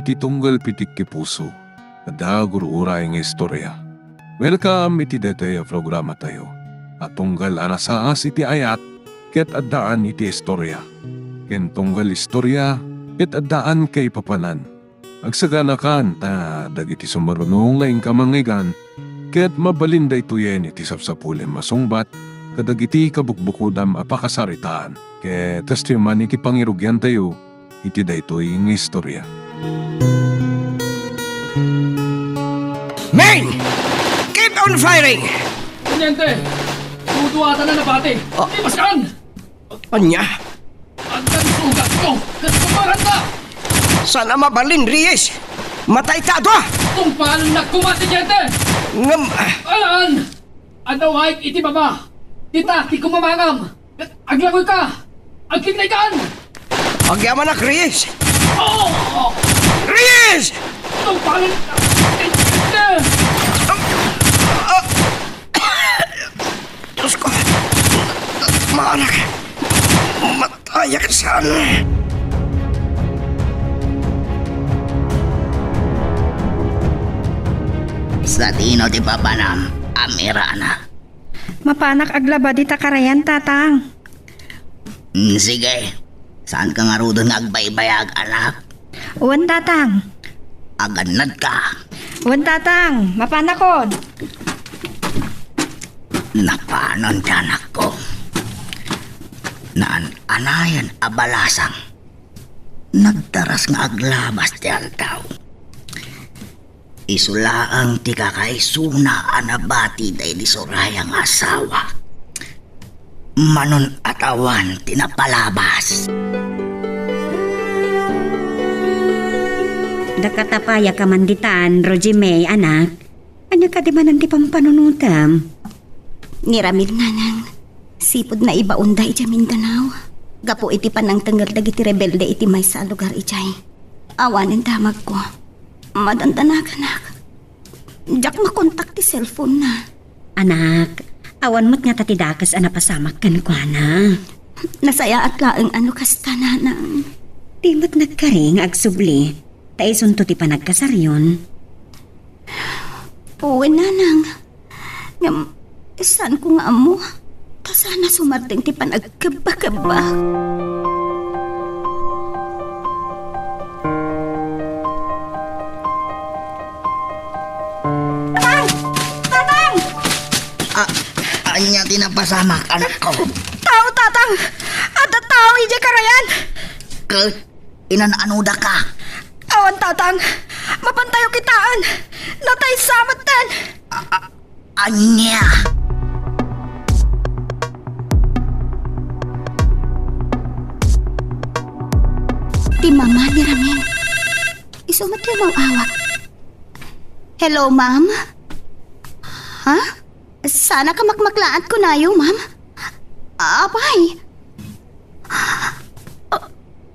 iti tunggal pitik ki puso. Ada gurura nga istorya. Welcome iti detaya programa tayo. At tunggal anasaas iti ayat, ket addaan iti istorya. Ken tunggal istorya, ket addaan kay papanan. Agsaganakan ta dagiti sumarunong laing kamangigan, ket mabalinda ituyen iti sapsapulen masungbat, kadagiti kabukbukudam apakasaritaan. Ket testiman iti pangirugyan tayo, iti daytoy nga istorya. Men! Keep on firing! Teniente! Tutuwatan na nabate! Imaskan! Anya? Ang sugat ko! Nagkumaran ka! Sana mabalin, Reyes! Matay ka doa! Kung paano nagkumat, Teniente! Ngam... Alaan! Ano ay iti baba? Tita, ti kumamangam! Aglangoy ka! Agkitlaykan! Agyaman na, Reyes! Oo! Reyes! Kung paano... Teniente! Diyos ko! Maanak! Mataya ka sana! Sa tino ti papanam, amira na. Mapanak aglaba di takarayan, tatang. Sige, saan ka nga rudon nga agbaybayag, anak? Uwan, tatang. Aganad ka. Uwan, tatang. Mapanakod. Napanon ka, anak ko. Naan anayan abalasang. Nagtaras nga aglabas ti altaw. Isulaang ti kakaisuna anabati day di surayang asawa. Manon atawan tinapalabas. Dakatapaya ka manditan, Roji May, anak. Anya ka di man ang ti pampanunutam? Niramil na nang sipod na ibaunda iti Mindanao. Gapo iti panang tanggal dagiti rebelde iti may sa lugar ijay. Awanin damag ko. Madandanakan. Diyak makontak ti cellphone na. Anak, awan mo't nga tatidakas anapasamak kan kwa na. Nasaya at laeng ano kasta na nang. Di mo't nagkaring agsubli. Taisun to ti panagkasaryon. Uwi na nang. Ngam, saan ko nga mo? Ta sana sumardeng ti panagkaba-kaba. Anya tinapasamak, anak ko. Tao, tatang! At tao, ije karayan! Inananuda ka. Awan, tatang! Mapantayo kitaan! Natay samatan! Anya. Ti mama ni Ramin. Isumat yung mga awak. Hello, ma'am? Ha? Sana ka makmaklaat ko na yung, ma'am. Apay.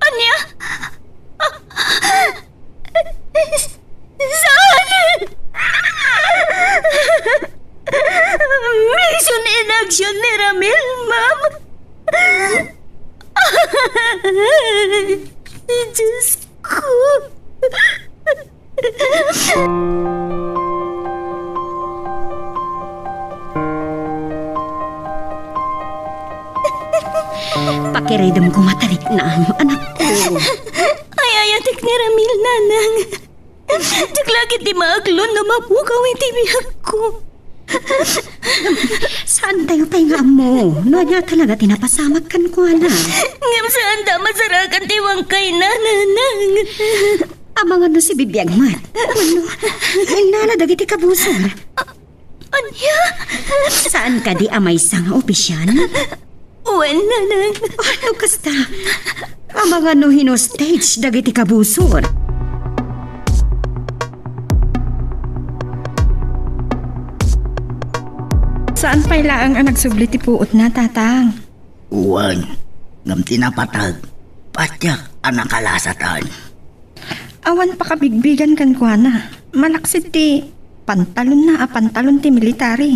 Anya? Saan? Mission in action ni Ramil, ma'am. Diyos ko. Pakiridam ko matarik na ang anak ko. Ay, ayatik ni Ramil, nanang. Diklagit di maaglon na mapukaw iti bihag ko. Saan tayo nga mo? No niya talaga tinapasamak kan ko na. Ngam saan da masarakan tiwang kay nanang. Amang ano si bibiyag mat. Ano? May nanadagiti kabusor. Anya? Saan ka di amay sang opisyan? Uwan, nanang. Ano kasta? Amang ano hinostage dagiti kabusor. Saan pala ang nagsubli ti puot na, tatang? Uwan. Ngam tinapatag. Patyak anak kalasatan. Awan pa kabigbigan kan kwa na. Malaksit ti pantalon na, pantalon ti military.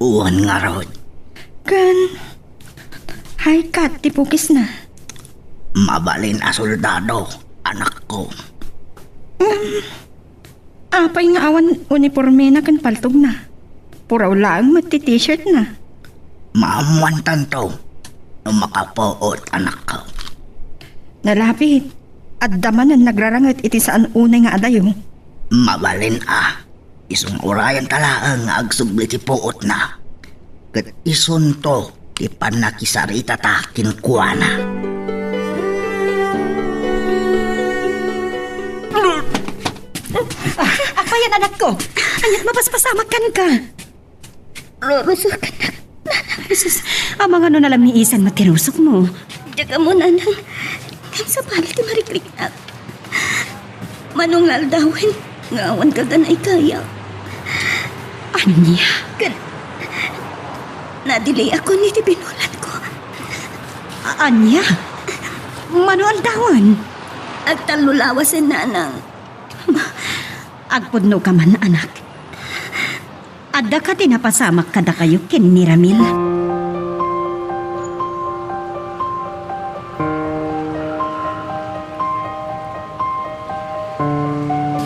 Uwan nga rod. Kan, high cut ti pukis na. Mabalin a soldado, anak ko. Apay nga awan uniforme na kan paltog na. Puraw lang magti-t-shirt na. Maamuantan to. Nung makapuot anak ko. Nalapit. At damanan nagrarangat iti saan unay nga adayo. Mabalin Isong urayan talaang nga agsubli ti puot na. Kat ison to ti panakisarita ta kinkuana. Apa yan anak ko? Anyat mapaspasamakkan ka. Rurusukan na. Jesus, amang ano nalang ni Isan matirusok mo. Diyaga mo na nang sa palit ti mariklik na. Manungal dawin, ngawan ka ganay kaya. Anya? Na-delay ako ni ti binulan ko. Anya? Manual dawan? Agtalulawasin na nang. Agpudno ka man, anak. Adda ka tinapasamak kada kayo kin ni Ramil.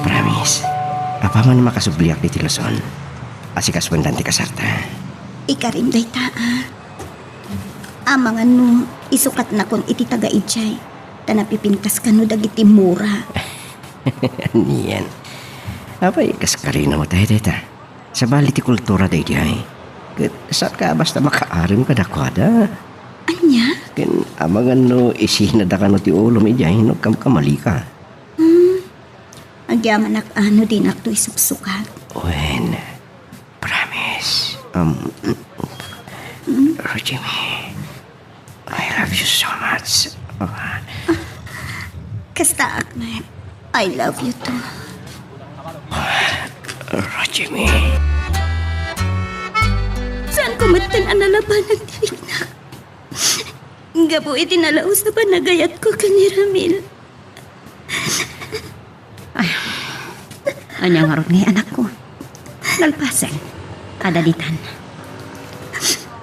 Promise. Apa man makasubliak di Tiloson. Asikas wendan ti kasarta. Ikarim day taa. Amangan no, isukat na kon iti taga-ijay. Tanapipintas ka no dagiti mura. Niyan. Apa ikas karina mo tayo dita. Sa bali ti kultura day di ay. Saan ka basta makaarim ka dakwada. Anya? Ken amangan no isinada ka no ti ulo mi jay no kamali ka. Agyaman ak ano din ak to isuksukat. When, promise. Rojimi, I love you so much. Kasta ak na, I love you too. Rojimi. Saan ko matan ang nalabanan ti na? Gabo itinalaos na panagayat ko ka ni Ramil. Anyang harot ngay anak ko. Nalpasan. Kadalitan.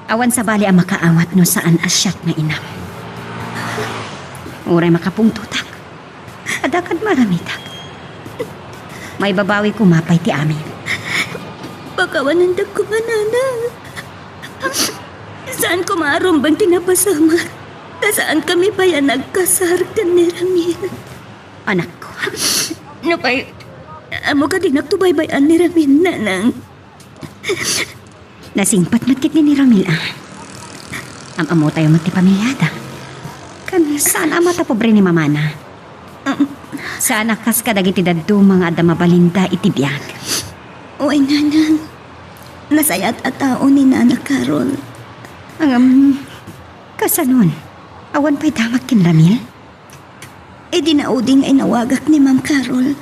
Awan sa bali ang makaawat no saan asyat na inam. Uray makapungtutak. Adakad maramitak. May babawi kumapay ti amin. Pagkawanandag ko manana. Saan ko maarumbang tinapasama? Saan kami pa yan nagkasar ka ni Ramil? Anak ko. No pa'y amo ka din nagtubaybayan ni Ramil, nanang. Nasingpat matkit ni Ramil, amo tayo magtipamilyada. Kan sana mata pobre ni mamana. Sana kas kadagiti daddo mga adamabalinda itibiyag. Uy, nanang. Nasayat at tao ni Nana Carol. Kasanon, awan pa'y damag kin Ramil? E dinauding ay nawagak ni Ma'am Carol.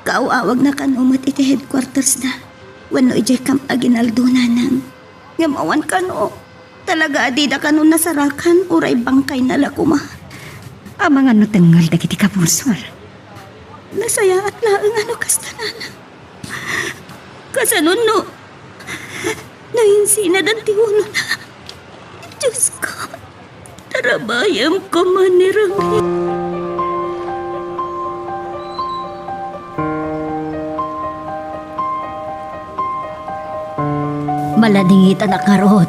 Kaawawag na kanumat iti headquarters na. Wano ijay kam aginaldo nanang. Ngamawan kano. Talaga adida kano nasarakan uray bangkay na lakuma. Amang ano tenggal dagiti kapursor. Nasaya at laang ano kasta nanang. Kasanon no. Nahinsina dan tiwulo na. Diyos ko. Tarabayam ko man ni Ramil. Maladingita na karod.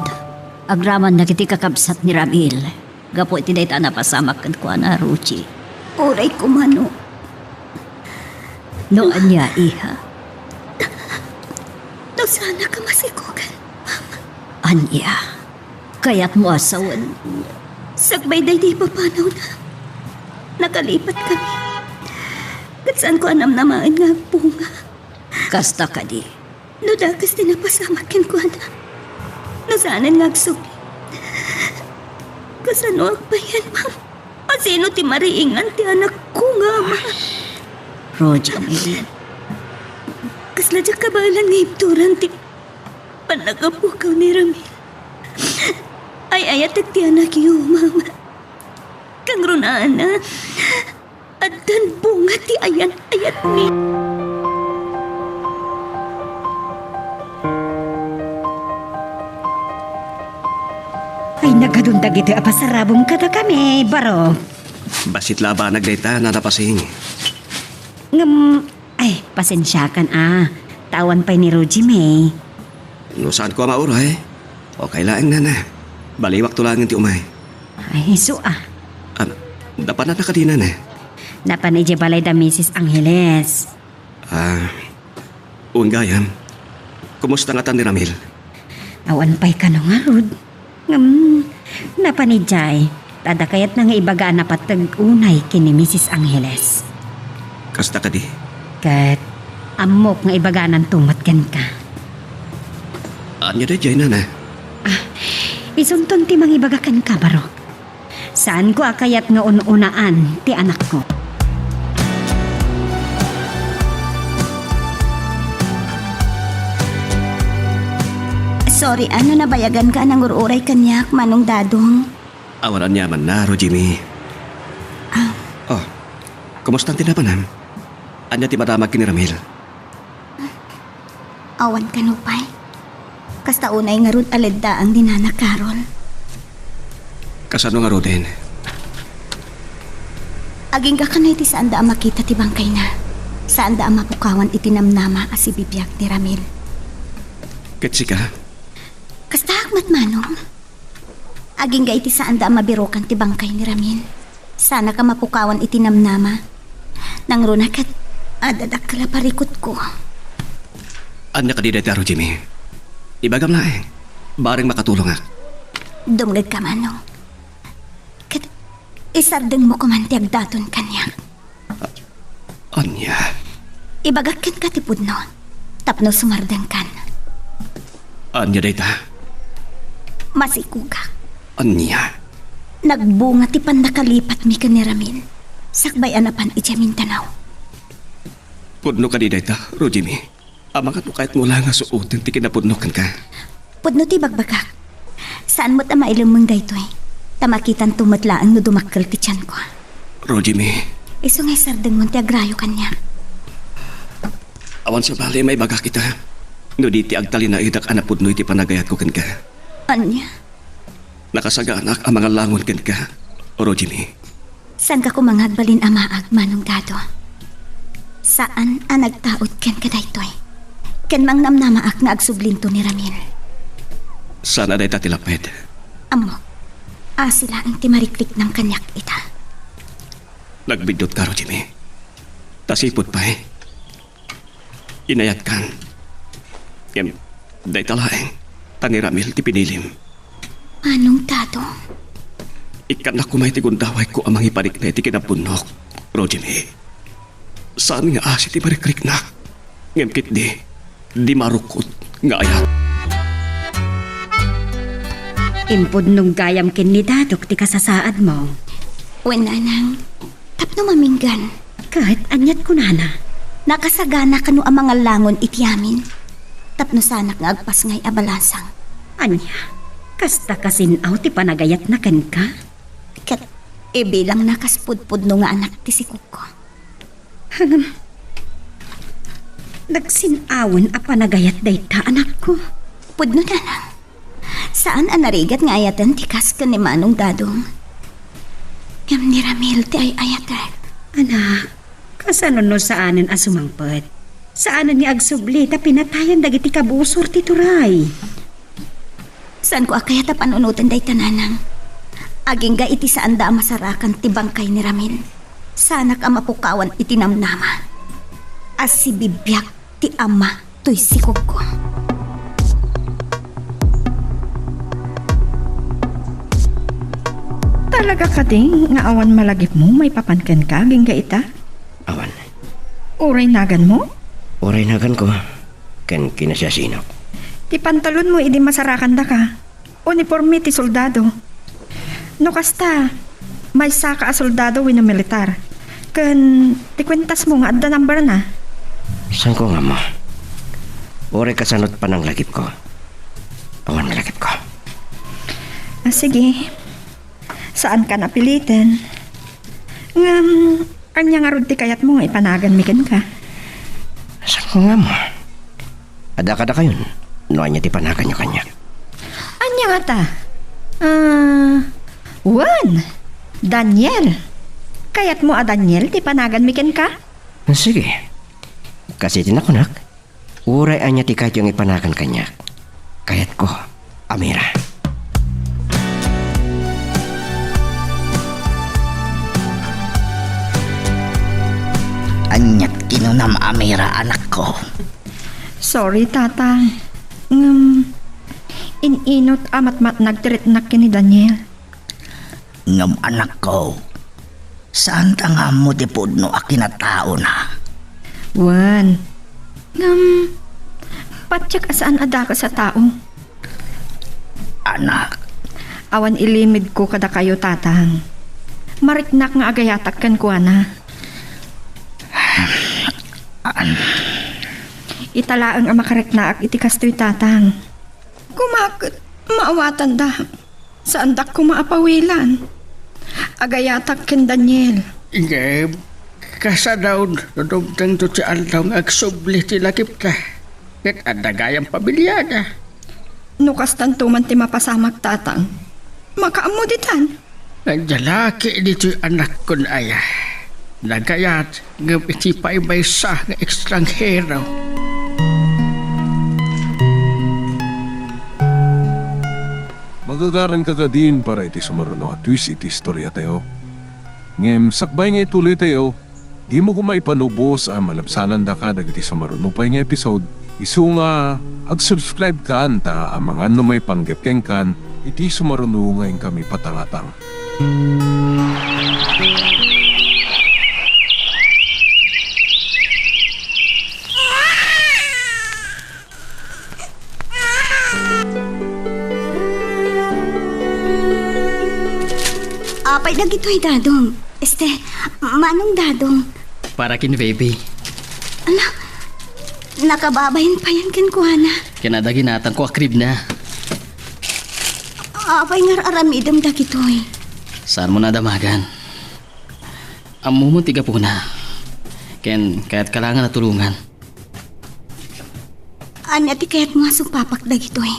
Agraman na kiti kakabsat ni Ramil. Gapo iti dayta na pasamak kan ko na Ruchi. Oray kumano. No anya iha. No sana ka masikugan, Mama. Anya. Kaya't mo asawan. Sagbay day di papanaw na. Nakalipat kami. Kat saan ko anam namaan nga bunga. Kasta ka di. No dakas din napasamakin ko na. No saanan nga agsuli. Kasano agbayan, Ma'am? Asino ti mariingan ti anak ko nga, Ma? Roger, Mili. Kasladya kabalan nga ipturan ti panagapukaw ni Ramil. Ay ayat ti anak yu, Mama. Kang runana. At dan bunga ti ayat ni. Ay nagadundag ito apasarabong kada kami, baro. Basit laba nagdayta na napasing. Ay, pasensyakan Tawan pa ni Roji May. No saan ko mauray? O kailaang na na. Baliwak tulangin ti umay. Ay, so Dapat na nakadina na. Napanay balay da Mrs. Angeles. Ungayam. Kumusta nga ni Ramil? Awan pa'y ka no nga, Rod. Napanidjay. Tada kayat na nga ibaga na patag-unay kini Mrs. Angeles. Kasta ka di? Kat amok nga ibaganan tumatgan ka. Anya da jay na na. Isunton ti mangibagakan ka, baro. Saan ko akayat nga ununaan ti anak ko? Sorry, nabayagan ka ng ururay kanyak, Manong Dadong. Awaran niya man na, Rojimi. Oh, kumusta ang tinapanan? Anya ti maramag kini Ramil? Awan ka nupay. Kasta unay nga ron aleda ang dinana Carol. Kasano nga Roden? Aging ka kanay ti saan da makita ti bangkay na. Saan da mapukawan itinamnama as si bibiyag ni Ramil. Ketsi ka? Kasta hagmat Manong. Aging ga iti saan da mabirokan ti bangkay ni Ramil. Sana ka mapukawan itinamnama. Nang runakat, adadak kalaparikot ko. Anya ka di dati, Rojimi. Ibagam na Baring makatulong ak. Dumgad ka Manong. Kat isardeng mo kumantiag daton kanya. Anya? Ibagakan ka ti pudno. Tapno sumardang kan. Anya data? Masikugak. Anya? Nagbunga ti pandakalipat mi ka ni Ramil. Sakbay anapan iti Mindanao. Pudno ka di data, Rojimi. Amang at kahit mula nga suotin ti kinapudnokan ka. Pudno ti bagbagak. Saan mo't mailam mong daytoy? Tamakitan tumatlaan no dumakkel ti tiyan ko. Rojimi. Iso nga sardeng mong ti agrayo kanya. Awan sa bali may baga kita. No di ti agtali na idak anapudno iti panagayat ko kan ka. Anya? Nakasaganak ang mga langon kan ka, Rojimi. Saan ka kumangagbalin amaag, Manong Dado? Saan ang nagtaot ken ka daytoy? Ken mang namnamaak nga agsublinto ni Ramil. Sana day tatilaped. Amo, sila ang timariklik ng kanyak ita. Nagbidot ka, Rojimi. Tasipot pa Inayat kan. Yem, day talaeng. Tani Ramil ti pinilim. Manong Dado? Ikan na kumay ti gundaway ko amang iparik na iti kinapunok, Rojimi. Saan nga asi ti mariklik na? Ngemkit di marukot nga ayat. Impod nung gayam kin ni Dadok ti kasasaad mo. Wenanang, tapno maminggan. Kahit anyat ko nana. Nakasagana kanu ang mga langon itiamin. Tapno sanak nga agpas ngay abalasang. Anya, kasta kasinaw ti panagayat na ken ka? Kat bilang nakaspudpud no nga anak ti si Kuko. Nagsinawan a panagayat dayta anak ko. Pudno na lang. Saan ang narigat nga ayatan ti kas ka ni Manong Dadong? Ngam ni Ramil ti ay ayatan. Anak, kasano no saanan asumangpet? Saanan ni agsubli ta pinatayan dagiti kabusor ti turay? Saan ko akayat a panunutan day tananang? Aging ga iti saan da masarakan ti bangkay ni Ramil. Sanak ang mapukawan itinamnama. As si bibiyag ti ama to'y sikog ko. Talaga ka ding nga awan malagip mo may papankan ka gingga ita? Awan. Uray nagan mo? Oray nagan ko. Ken kinasyasinok. Ti pantalon mo idi masarakan da ka. Uniforme ti soldado. No kasta, may saka a soldado wino militar. Ken ti kwentas mo nga adda number na. San ko nga mo? Oray kasanot pa ng lagip ko. Awan nga lagip ko. Sige. Saan ka napilitin? Kanya nga rod ti kayat mo nga ipanagan mikin ka. San ko nga mo? Ada-kada kayon. Noan niya ti panagan niyo kanya. Anya nga ta? Juan! Daniel! Kayat mo a Daniel ti panagan mikin ka? Sige. Kasi tinakunak, uray anya ti kahit yung ipanakan kanya. Kayat ko, Amira. Anyat kinunam Amira anak ko. Sorry, tatang. Ininot amat nagtiritnak ni Daniel. Ngam anak ko. Saan tanga mo di pudno akinatao na? Wan. Patyak asaan ada ka sa tao. Anak, Awan ilimid ko kada kayo, tatang. Mariknak nga agayatak kan ko, ana. Italaang ang makareknaak iti kastoy, tatang. Kumakit, maawatan da. Saan dak ko maapawilan? Agayatak ken Daniel. Ingay, kasadaw dumtang to si Aldaw nga agsubli ti lakip ta. Ket adagayang pamilyada. Nukas tantuman ti mapasamak, tatang. Makaamuditan. Nagjalaki dito anak ko na aya. Nagayat ngam iti paibaysa nga ekstranghero. Magagaran ka din para iti sumaruno at twist iti istorya tayo. Ngem sakbay nga ituloy tayo, di mo kumaipanubos ang malabsanan da ka dagiti sumaruno pa nga episode. Isu nga ag-subscribe ka anta ang mga may panggepkeng kan iti sumaruno ngayon kami patangatang. Apay na gito'y dadong. Manong dadong. Para kin baby. Nakababayin pa yan kin kuhana. Kinadaginatan ko akrib na. Apay nga aramidam da gito'y. Saan mo nadamagan? Amo mo tiga po na. Kaya't kailangan na tulungan. Anya ti kaya't mga supapak da gito'y.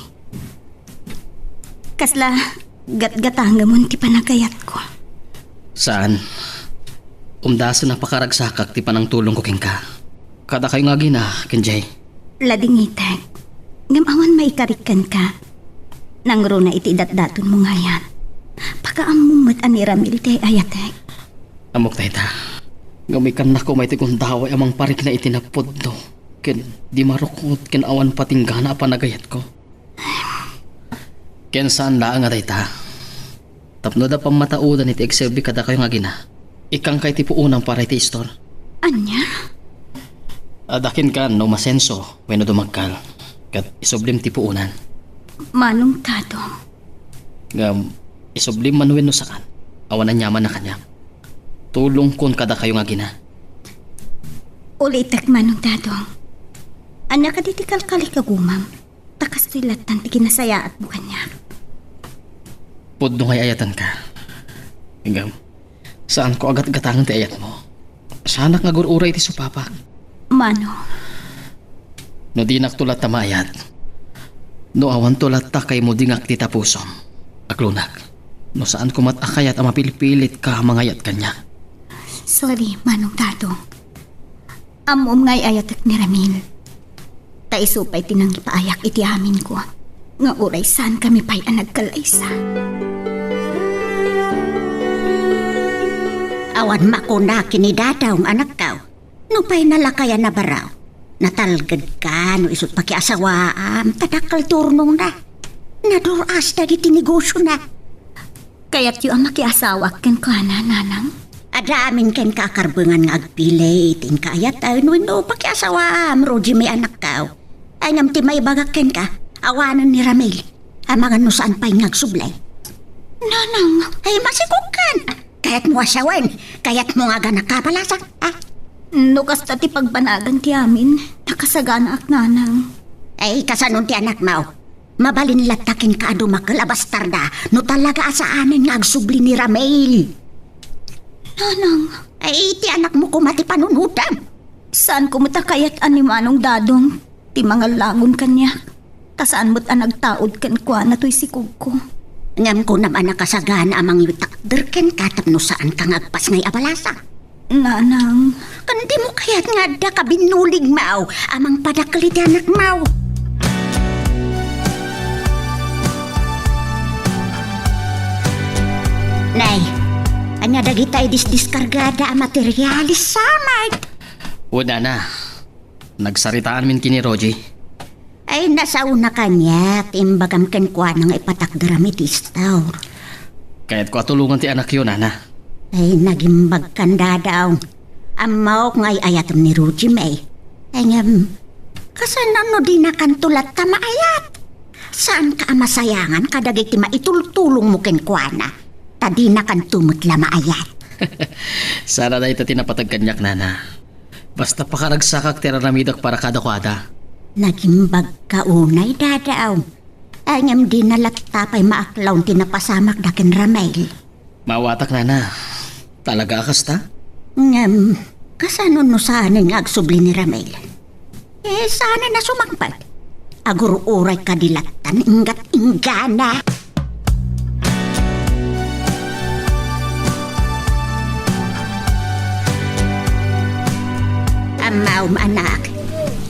Kasla, gat-gatanga mo ti panagayat ko. Saan? Umdaso na pakaragsakak ti panang tulong ko king ka. Kada kayo nga gina, Kenjay. Ladingitag, ngamawan maikarikan ka. Nangro na iti datdaton mo nga yan. Pagkaamumot ani Ramil ti ayatek. Amok tayo ta. Gamikan na ko may tikong daway amang parik na itinapod do. Ken di marukot ken awan patinggana panagayat ko. Ken saan laang nga tayo ta. Tapno da pamataudan iti ekserbi kada kayo nga gina. Ikang kay ti puunang para iti istor. Anya? Adakin ka no masenso when dumagkal. Kat isublim ti puunan. Manong dadong. Ngam isublim manuwen no saan. Awan na nyaman na kanya. Tulong kun kada kayo nga gina. Ulitak manong dadong. Anya ka diti kalkali kagumam. Takas to'y latan ti kinasaya at bukan niya. Pudno ngay ayatan ka. Ngam saan ko agat gatangan ti ayat mo? Sanak nga gururay ti supapak. Mano? No di naktulat ta maayat. No awan tulat ta kay mo dingak ti tapusom. Aklunak. No saan ko matakayat ang mapilipilit ka mangayat kanya. Sorry, manong dadong. Amom ngay ayatek ni Ramil. Taisupay tinang ipaayak iti amin ko. Nga uray saan kami pa'y nagkalaysa. Awan makuna kinidadaw ang anak ka. No pa'y nalakayan na baraw. Natalgad ka no isot pakiasawaam. Tadakal turnong na. Naduras na iti negosyo na. Kaya't yung makiasawak ken ko na, nanang. Adamin ken kakarbangan nga agpilay. Iting kayat no pakiasawaam. Roji may anak ka. Ay namti may bagak ken ka. Awanan ni Ramil. Ang mga no saan pa'y ngagsublay. Nanang. Ay masikukan. Kaya't mo asawan. Kaya't mo nga ganak kapalasak. No kasta ti pagbanagan ti amin. Nakasagana ak nanang. Ay kasanon ti anak mo. Mabalin latakin ka adumakal abastarda. No talaga asaanan nga agsubli ni Ramil. Nanang. Ay ti anak mo kumati panunutan. Saan kumita kaya't animanong dadong? Ti mga langon kanya. Kasaan mo't nagtaod kan kwa na to'y sikog ko. Ngam ko naman nakasagana amang yutakder ken katapno saan kang agpas ngay abalasa. Nanang, Kandi mo kaya't nga da ka binulig mao, amang padakalit anak mao. Nay, anya dagita diskargada ang materialis samad. Wala na. Nagsaritaan min kini Roji. Ay nasauna kanya, timbagam kenkwa nang ipatakdramitis tao. Kaya't ko atulungan ti anak yun, Nana. Ay nagimbag kanda daw. Amaw ngay ayatom ni Ruji May. Ay ngam, kasanan no di na kantulat ka maayat. Saan ka masayangan kadagay ti maitultulong mo kenkwana? Tadi na kantumot la maayat. Sana na ito tinapatag kanyak, Nana. Basta pakaragsakak tiranamidak para kada-kada. Nagimbag ka unay dadaw. Ay ngam di nalatapay maaklaw tinapasamak dakin Ramel. Mawatak, Nana. Talaga akas ta? Ngam, kasano no sana nga agsubli ni Ramel? Sana na sumangpad. Agur uray kadilatan ingat inggana. Amaw anak,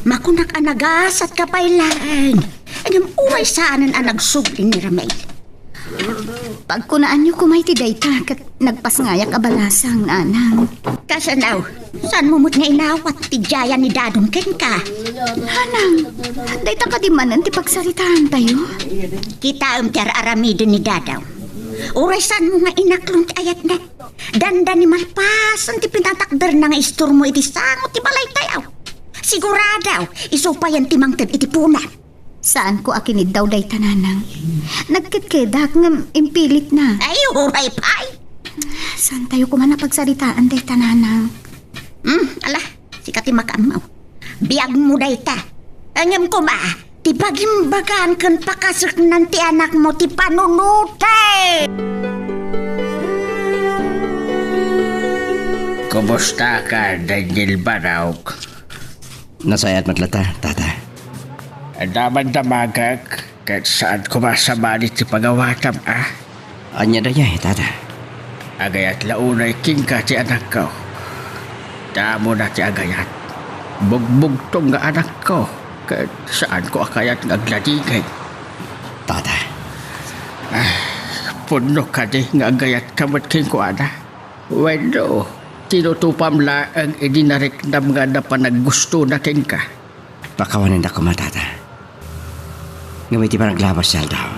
makunak anagas at kapailan. Agam uray saanan ang nagsubli ni Ramel. pagkunaan niyo kumay ti dayta kat nagpasngayak abalasang nanang. Kasanaw, saan mumut nga inawat ti jaya ni Dadong ken ka? Hanang, dayta ka di manan ti pagsaritaan tayo. Kita tiar aramido ni Dadaw. Uray saan mo nga inaklong ti ayat na. Danda ni malpasan ti pinatakder na nga istur mo iti sangot ti balay tayaw. Siguradaw, isupayan ti mangted iti punan. Saan ko akinid daw dayta nanang? Nagkitkedak ng impilit na. Ay, uray pay! Saan tayo kumana pagsaritaan dayta nanang? Ala, sikat ti makamaw. Biag mo dayta. Angam ko ma, ti bagimbagan kan pakasok ng ti anak mo ti panunutay! Kumusta ka, Daniel Barauk? Nasayat matlata, tata. Daman-damagag kahit saan kumasamanit si pagawatam, Anya da niya, tata. Agayat launay king ka ti anak ko. Damo na ti agayat. Bugbugtong nga anak ko. Kahit saan ko akayat nga agladigay. Tata. Puno ka di nga agayat kamat king ko, ana. Wendo, tinutupam laang idinariknam nga na panaggusto na king ka. Pakawanan ako matata. Ngaway ti pa naglabas siya daw.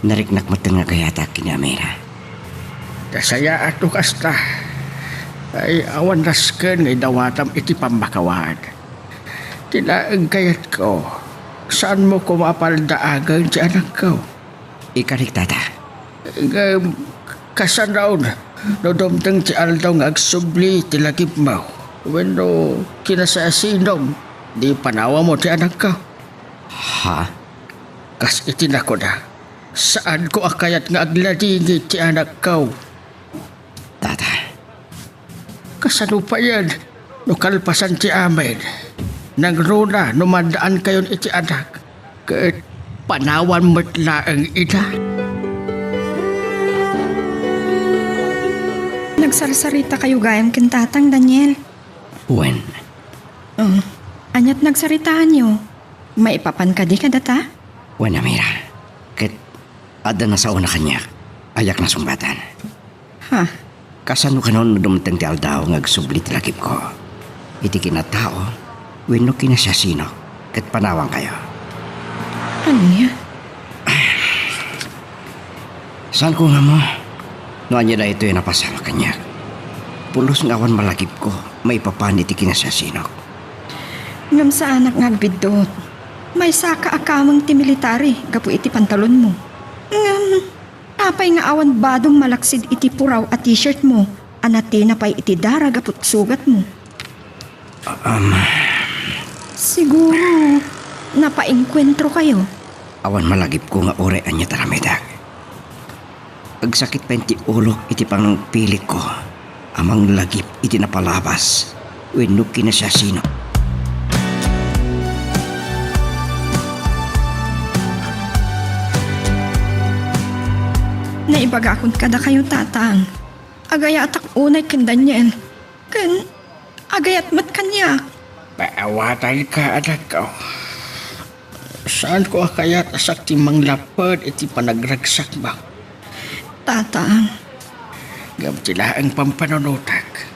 Nariknak mo nga kayata kinamera. Kasaya ato kasta. Ay awan rasken ngay dawatam iti pambakawad. Tinaang kayat ko. Saan mo kumapaldaagan si anak ko? Ikarik, tata. Kasan raw na. Nodomtang ti aldaw nga agsubli ti lagip mo. Weno kinasasinom. Di panawa mo ti anak ko. Ha? Kas itinako na. Saan ko akayat nga agladingi ti anak ko? Tata. Kasano pa yan? No kalpasan ti amin. Nang runa, numadaan kayon iti anak. Kahit panawan mo't laang ina. Nagsarsarita kayo gayam kintatang, Daniel. When? Anyat nagsaritaan niyo. Maipapan ka di ka data? When, Amira. Kahit ada na sa una kanya, ayak na sumbatan. Ha? Kasano ka noon dumtang ti aldaw nga agsublit lakip ko. Iti kinatao, wenno kinasasino, kat panawang kayo. Ano niya? Saan ko nga mo? Noan niya na ito yung napasama kanya. Pulos nga awan malagip ko, may papanit iti kinasasino. Ngam sa anak nga agbidot. May saka akamang ti military, gapu iti pantalon mo. Ngam, apay nga awan badong malaksid iti puraw at t-shirt mo. Anati na pa'y iti dara gaput sugat mo. Siguro, napaengkwentro kayo. Awan malagip ko nga oray anya taramedag. Agsakit pa iti ulo iti pang pilik ko. Amang lagip iti napalabas. Wenno kinasasino. Naibagakon kada kayo tatang. Agaya atak unay ken Daniel. Kan, agayat mat kanya. Paawatan ka, anak ko. Saan ko kaya asak ti manglapad iti panagragsak ba? Tatang, Gam tila ang pampanunutak.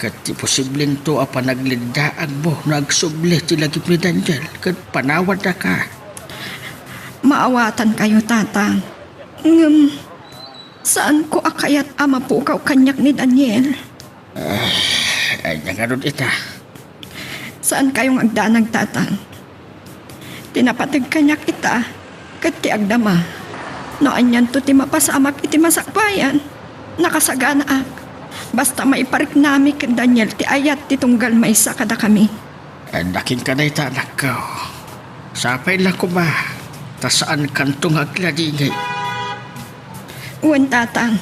Kat ti posibleng to a panaglindaan mo na agsubli ti lagip ni Daniel. Kat panawad na ka. maawatan kayo, tatang. Saan ko akayat ama po kaw kanyak ni Daniel? Ay, nangarod ita. Saan kayong agdanag, tatang? Tinapatig kanya kita, kat ti agdama. Noan yan to ti mapasamak iti masakbayan. Nakasagana ak. Basta maiparik nami ken Daniel ti ayat ti tunggal maisa kada kami. Nakin ka na ita, anak ko. Sapay lang ko ba? Ta saan kantong agladingay? Uwan, tatang.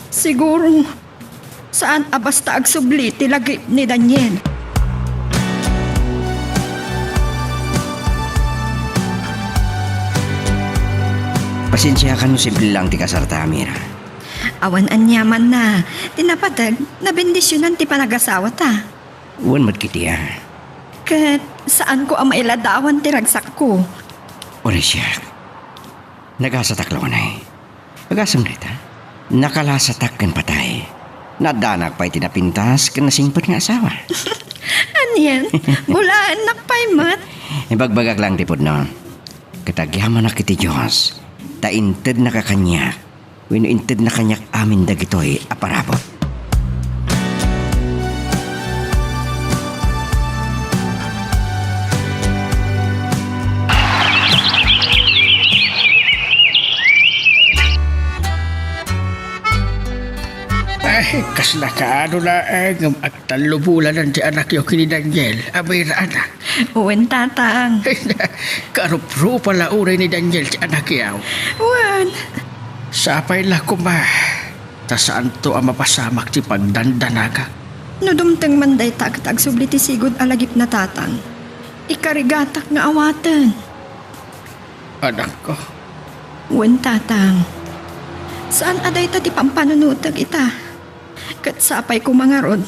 Siguro, saan basta agsubli ti lagip ni Daniel? Pasensya ka no, simple lang ti kasarta, Amira. Awan anyaman na. Tinapatag na bendisyonan ti panagasawa ta. Uwan magkiti Kat saan ko ang mailadawan ti ragsak ko? Ore siya. Nagasatak lang na Nagasam na ita. Nakalasatak kan patay. Nadanak pa iti napintas kan nasingpat nga asawa. Anyan, bulaan nakpaymat. Ibagbagak lang tipod no. Katagyaman na kiti Diyos. Tainted na kakanyak. Wino inted na kanyak amin dagitoy aparabot. Ay, kasla ka ano na ang agtalubulan ng di anak yo kini Daniel. Abay na anak. Uwan, tatang. Karupro pala uray ni Daniel ti anak yaw. Uwan. Sapay lang ko ba? Ta saan to ang mapasamak ti pagdandanaga? No dumteng manday tag subli ti sigod alagip na tatang. Ikarigatak nga awatan. Anak ko. Uwan, tatang. Saan aday ta ti pampanunutag ita? Kat sapay ko mangarod.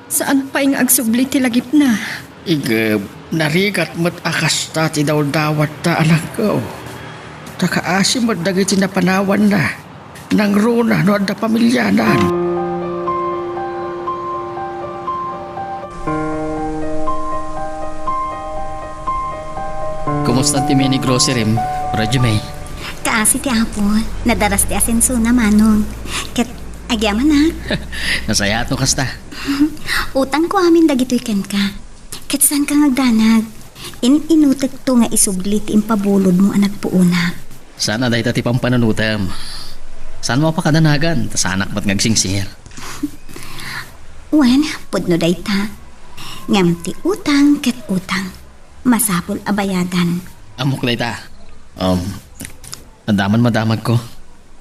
Saan pa yung agsubli ti lagip na? Narigat mo't akas ta ti daw-dawat ta anak ko. Takaasim mo't dagiti na panawan na. Nang runa no da pamilyanan. Kumusta ti mini grocery, Radyo May? Kaasi ti apon, nadaras ti asenso na manong. Ket agyaman na. Nasaya ato kasta. Utang ko amin dagitoy ken ka. Ket saan ka ngagdanag? Inutag to nga isubli ti impabulod mo anak puuna. Sana dahi ti pampanunutam. Saan mo pa kadanagan? Tasanak ba't ngagsingsir? Wen, pudno day ta. Ngam ti utang ket utang. Masapul abayadan. Amok dahi ta. Andaman madamag ko.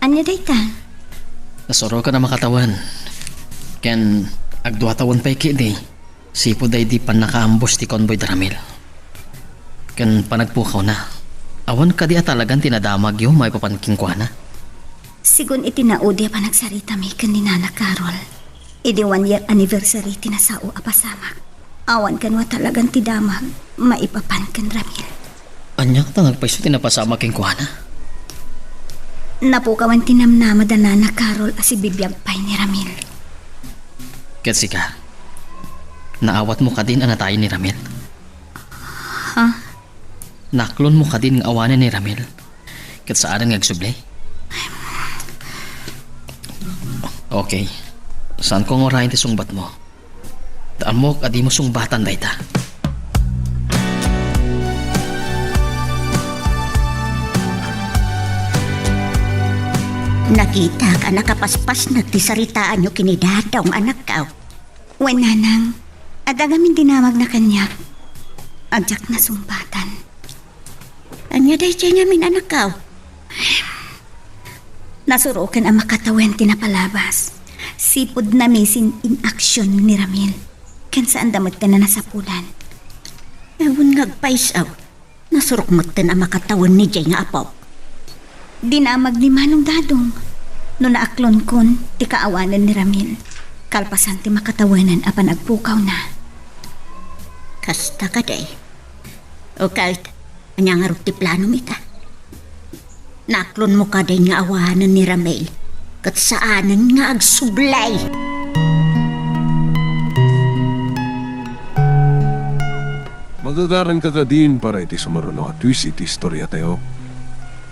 Anya day ta? Nasoro ka na makatawan. Ken agdua tawon pa ikidi. Sipo day di pan nakaambos ti Convoy Daramil. Ken panagpukaw na. Awan ka di talagang tinadamag yung may papanking kwa na. Sigun iti naudi pa nagsarita mi ken ni Nana Carol. Idi 1 year anniversary tinasao apasama. Awan kanwa talagang tidamag maipapan ken Ramil. Anya ka nagpaiso tinapasama king kwa na. Napukawan tinamnama da Nana Carol asi bibiyag pay ni Ramil. Ketsi ka. Naawat mo ka din anatayin ni Ramil. Ha? Naklon mo ka din ng awanan ni Ramil. Ket saan nga agsubli? Okay. Saan ko ngorahin ti sungbat mo? Daan mo adi mo sungbatan day ta. Nakita ka nakapaspas nagtisaritaan nyo kinidataong anak ka. Wen nanang, adagamin dinamag na kanya. Agyak na sumbatan. Anya day siya namin anak ka. Nasurukan ang makatawen tinapalabas. Sipod na missing in action ni Ramil. Kan saan damot ka na nasapulan. Ewan ngagpaisaw. Nasurok mo ang makatawan ni Jay nga apaw. Dinamag ni Manong Dadong. No naaklon kon, ti kaawanan ni Ramil. Kalpasan ti makatawanan apan agpukaw na. Kasta ka day. O kahit anya nga ti plano mita. Naklon mo ka day nga awahanan ni Ramel. Kat saanan nga agsublay. Magagaran ka din para iti sumaruno at twist iti istorya tayo.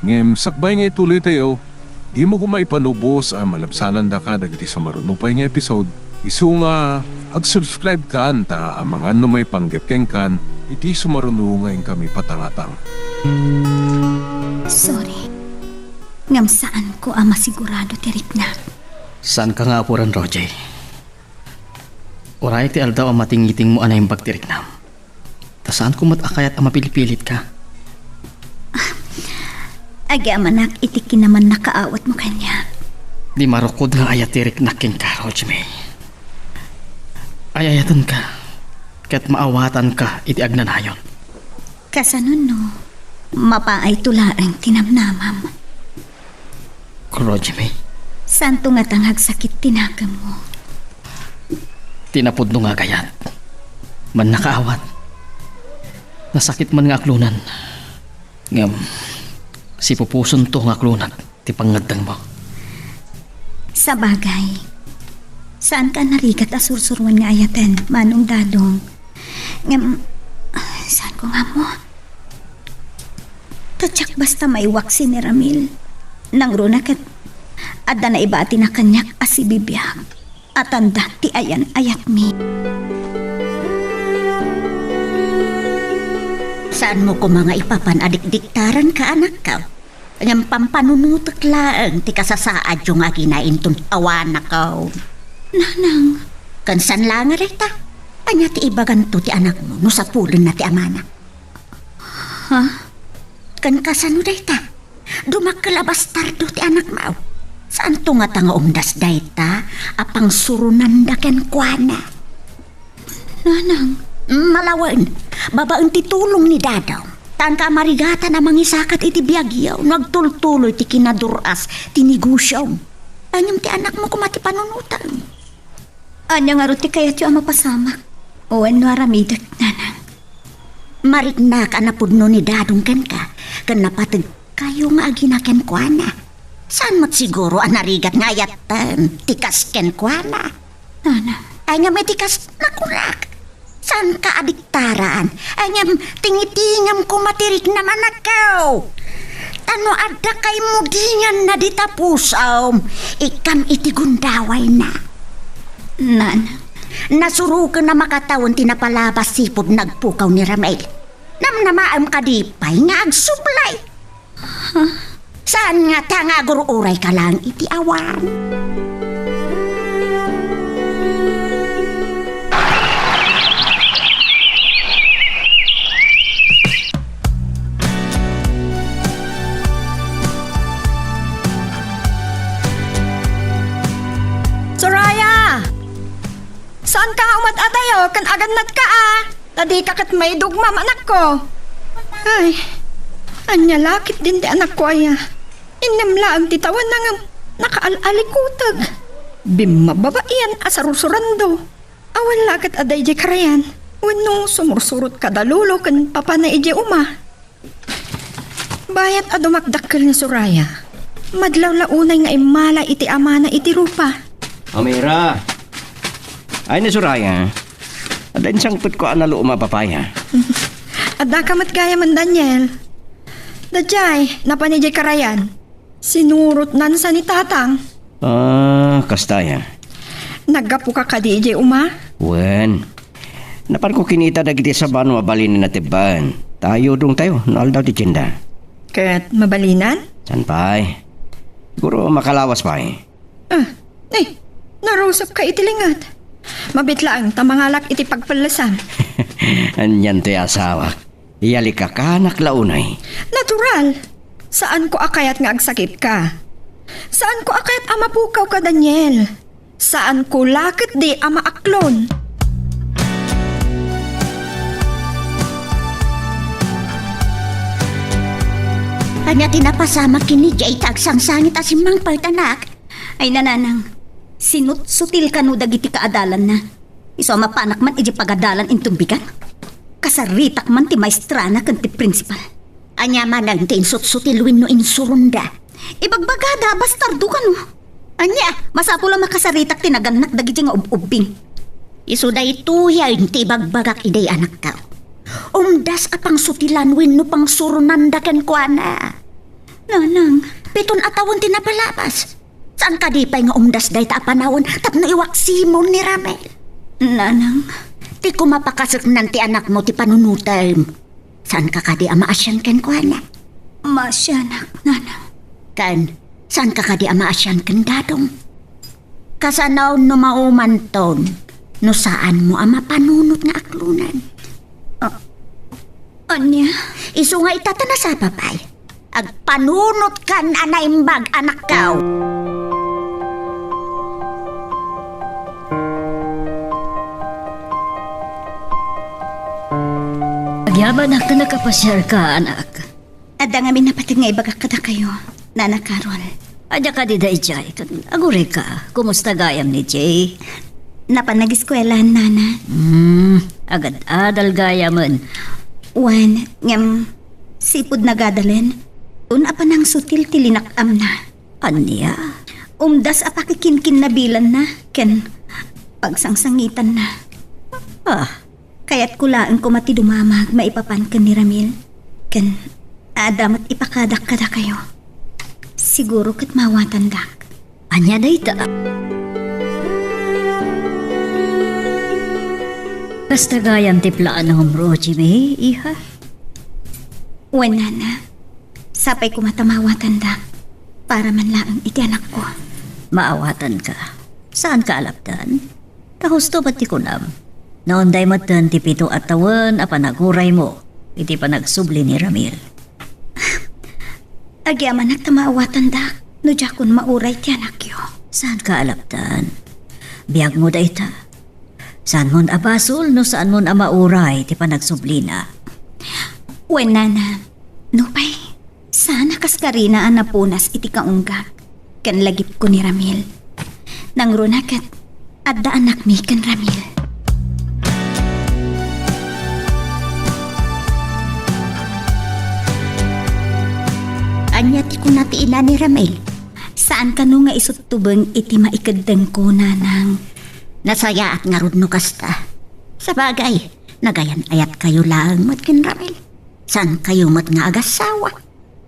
Ngem, sakbay nga ituloy tayo, di mo kumaipanubos ang malabsanan da ka dagiti sumaruno pa nga episode. Isu nga, ag-subscribe ka anta ang mga ano may panggepkeng kan, iti sumaruno ngayon kami patangatang. Sorry. Ngam saan ko ang masigurado tirik na. Saan ka nga apuran, Roger? Uray ti aldaw ang matingiting mo anay yung bagtirik na. Ta saan ko matakayat ang mapilipilit ka? Aga manak itikin naman nakaawat mo kanya. Di marukod nga ayatirik na kin ka, Roger May. Ayayatan ka. Kat maawatan ka iti agnanayon. Kasanon no, mapaay tulaan tinamnamam. Roger May, Santo nga tanghag sakit tinagam mo. tinapod no nga gayat. Man nakaawat. Nasakit man nga aklunan. Ngam, si pupuson to nga aklunan, ti pangadang mo. Sa bagay, saan ka narigat asursurwan nga ayatan, manong dadong? Ngam, saan ko nga mo? Tatsak basta maiwak si ni Ramil. Nang runakat, ada na ibati na kanyak asibibiyag. At anda ti ayan ayat mi. Saan mo ko mga ipapan adik-diktaran ka anak ka? Kanyang pampanunutok laang ti kasasaad yung nga ginaintun awan na ka. Nanang, Kansan lang nga rita. Anya ti ibagan to ti anak mo no sa pulin na ti amana. ha? Kan kasano dayta? Dumakalabas tardo ti anak mo. Saan to nga tanga umdas dayta? Apang surunan da ken kuana. Nanang, Malawan, babaeng titulong ni Dadaw. Tan ka marigata na mangisakat iti biyagyaw, nagtultuloy ti kinaduras, tinigusyaw. Anyam ti anak mo kumati panunutan. anya nga ruti kayat yung mapasamak. Uwan no aramidak, nanang. Marignak anapudno ni Dadong ken ka, kan napatag kayo nga aginaken kuana. Saan mat siguro anarigat nga yatan, tikas ken kuana. Nanang, Ay nga may tikas na kurak. Saan ka adiktaraan? Ay nga tingitingam ko matirik naman akaw. Tano ada kay mudingan na ditapusaw. Ikam iti gundaway na. nanang. Nasurukan na makatawon tinapalabas sipod nagpukaw ni Ramel. Namnamaam kadipay nga agsublay. Saan nga tanga gururay ka lang iti awan? Soraya! Saan ka nga umatatayo? Kan agannat ka Tadi kakat may dugmam anak ko. Ay, anya lakit din di anak ko Inamla ang titawan na nga nakaalikutag. Bimababaian asarusurando. Awan lakat aday di karayan. Wano sumursurot kadalulo kan papa na iji uma. Bayat adumakdakkel ni Soraya. Madlaw launay nga imala iti amana iti rupa. Amira! Ay na Soraya. Adain sangput ko analo umapapaya. Adda kamat gaya man Daniel. Dajay, napanijay karayan. Sinurot nan sa ni tatang. Kastaya. Naggapu ka kadi ijay uma? Wen. Napan ko kinita dagiti sa bano mabalin na tiban. Tayo dong tayo, naal daw ti tsinda. Ket mabalinan? San pa'y? Siguro makalawas pa'y. Narusap ka itilingat. Mabitla ang tamangalak iti pagpalasan. Anyan to'y asawa. Iyali ka kanak launay. Natural. Saan ko akayat nga agsakit ka? Saan ko akayat amapukaw ka, Daniel? Saan ko lakit di ama aklon? Anya tinapasama kini jay tagsang sangit asimang pagtanak. Ay nananang, Sinut-sutil ka no dagiti kaadalan na. Iso mapanak man iji pagadalan intumbigan. Kasaritak man ti maestrana kan ti principal. Anya man lang ti insut-sutilwin no insurunda. Ibagbagada, bastardo ka no. Anya, masapo lang makasaritak tinaganak dagiti nga ubing. Iso da ito yan ti bagbagak iday anak ka. Umdas apang sutilanwin no pang surunanda ken kuana. Nanang, Piton atawon ti napalabas. Saan ka di pa'y nga umdas day ta apanawon tapno iwak simon ni Ramel. nanang, Ti kumapakasok nan ti anak mo ti panunutan. Saan ka kadi ama asyan ken kuana? masyanak, nanang. Kan, saan ka kadi ama asyan ken dadong? Kasanaw no maumanton, no saan mo ama panunot nga aklunan. Anya, Isu nga itatana sa papay. Agpanunot kan anaimbag anak kaw. Agyaban ka nakapasyar ka, anak. ada nga minapatig nga ibagak kada kayo, Nana Carol. Adya ka di da ijay. Agure ka. Kumusta gayam ni Jay? Napanag-eskwelahan, Nana. Agad adal gayaman. Wan, ngam, sipod na gadalen. Una pa nang sutil tilinakam na. Anya? Umdas apakikinkin na bilan na. Ken, pagsangsangitan na. Kaya't kulaan ko mati dumamag maipapan ka ni Ramil. Ken, adamat ipakadak kada kayo. Siguro kat mawatandak. Anya na ita. Basta gayam tiplaan ng umro, Jimmy, iha. Wan, Nana. Sapay ko matamawatandak. Para man lang iti anak ko. Maawatan ka. Saan ka alapdan? Kahusto ba't ti kunam? Noon day matan ti pito at taon apanaguray mo. Iti panagsubli ni Ramil. Agyaman nagtamawatandak. No jakon mauray ti anak yo. Saan ka alapdan? Biyag mo da ita. Saan mon abasol no saan mon amauray ti panagsublina? Wen, Nana. Nupay, sana kaskarina ang napunas iti kaunggak. Kan lagip ko ni Ramil. Nang runakat, adda anak mi kan Ramil. Anya ti kunati ina ni Ramel. Saan ka no nga isutubeng iti maikadeng ko, Nanang? Nasaya at nga rudno kasta. Sa bagay, nagayan ayat kayo lang mat ken Ramel. San kayo mat nga agasawa?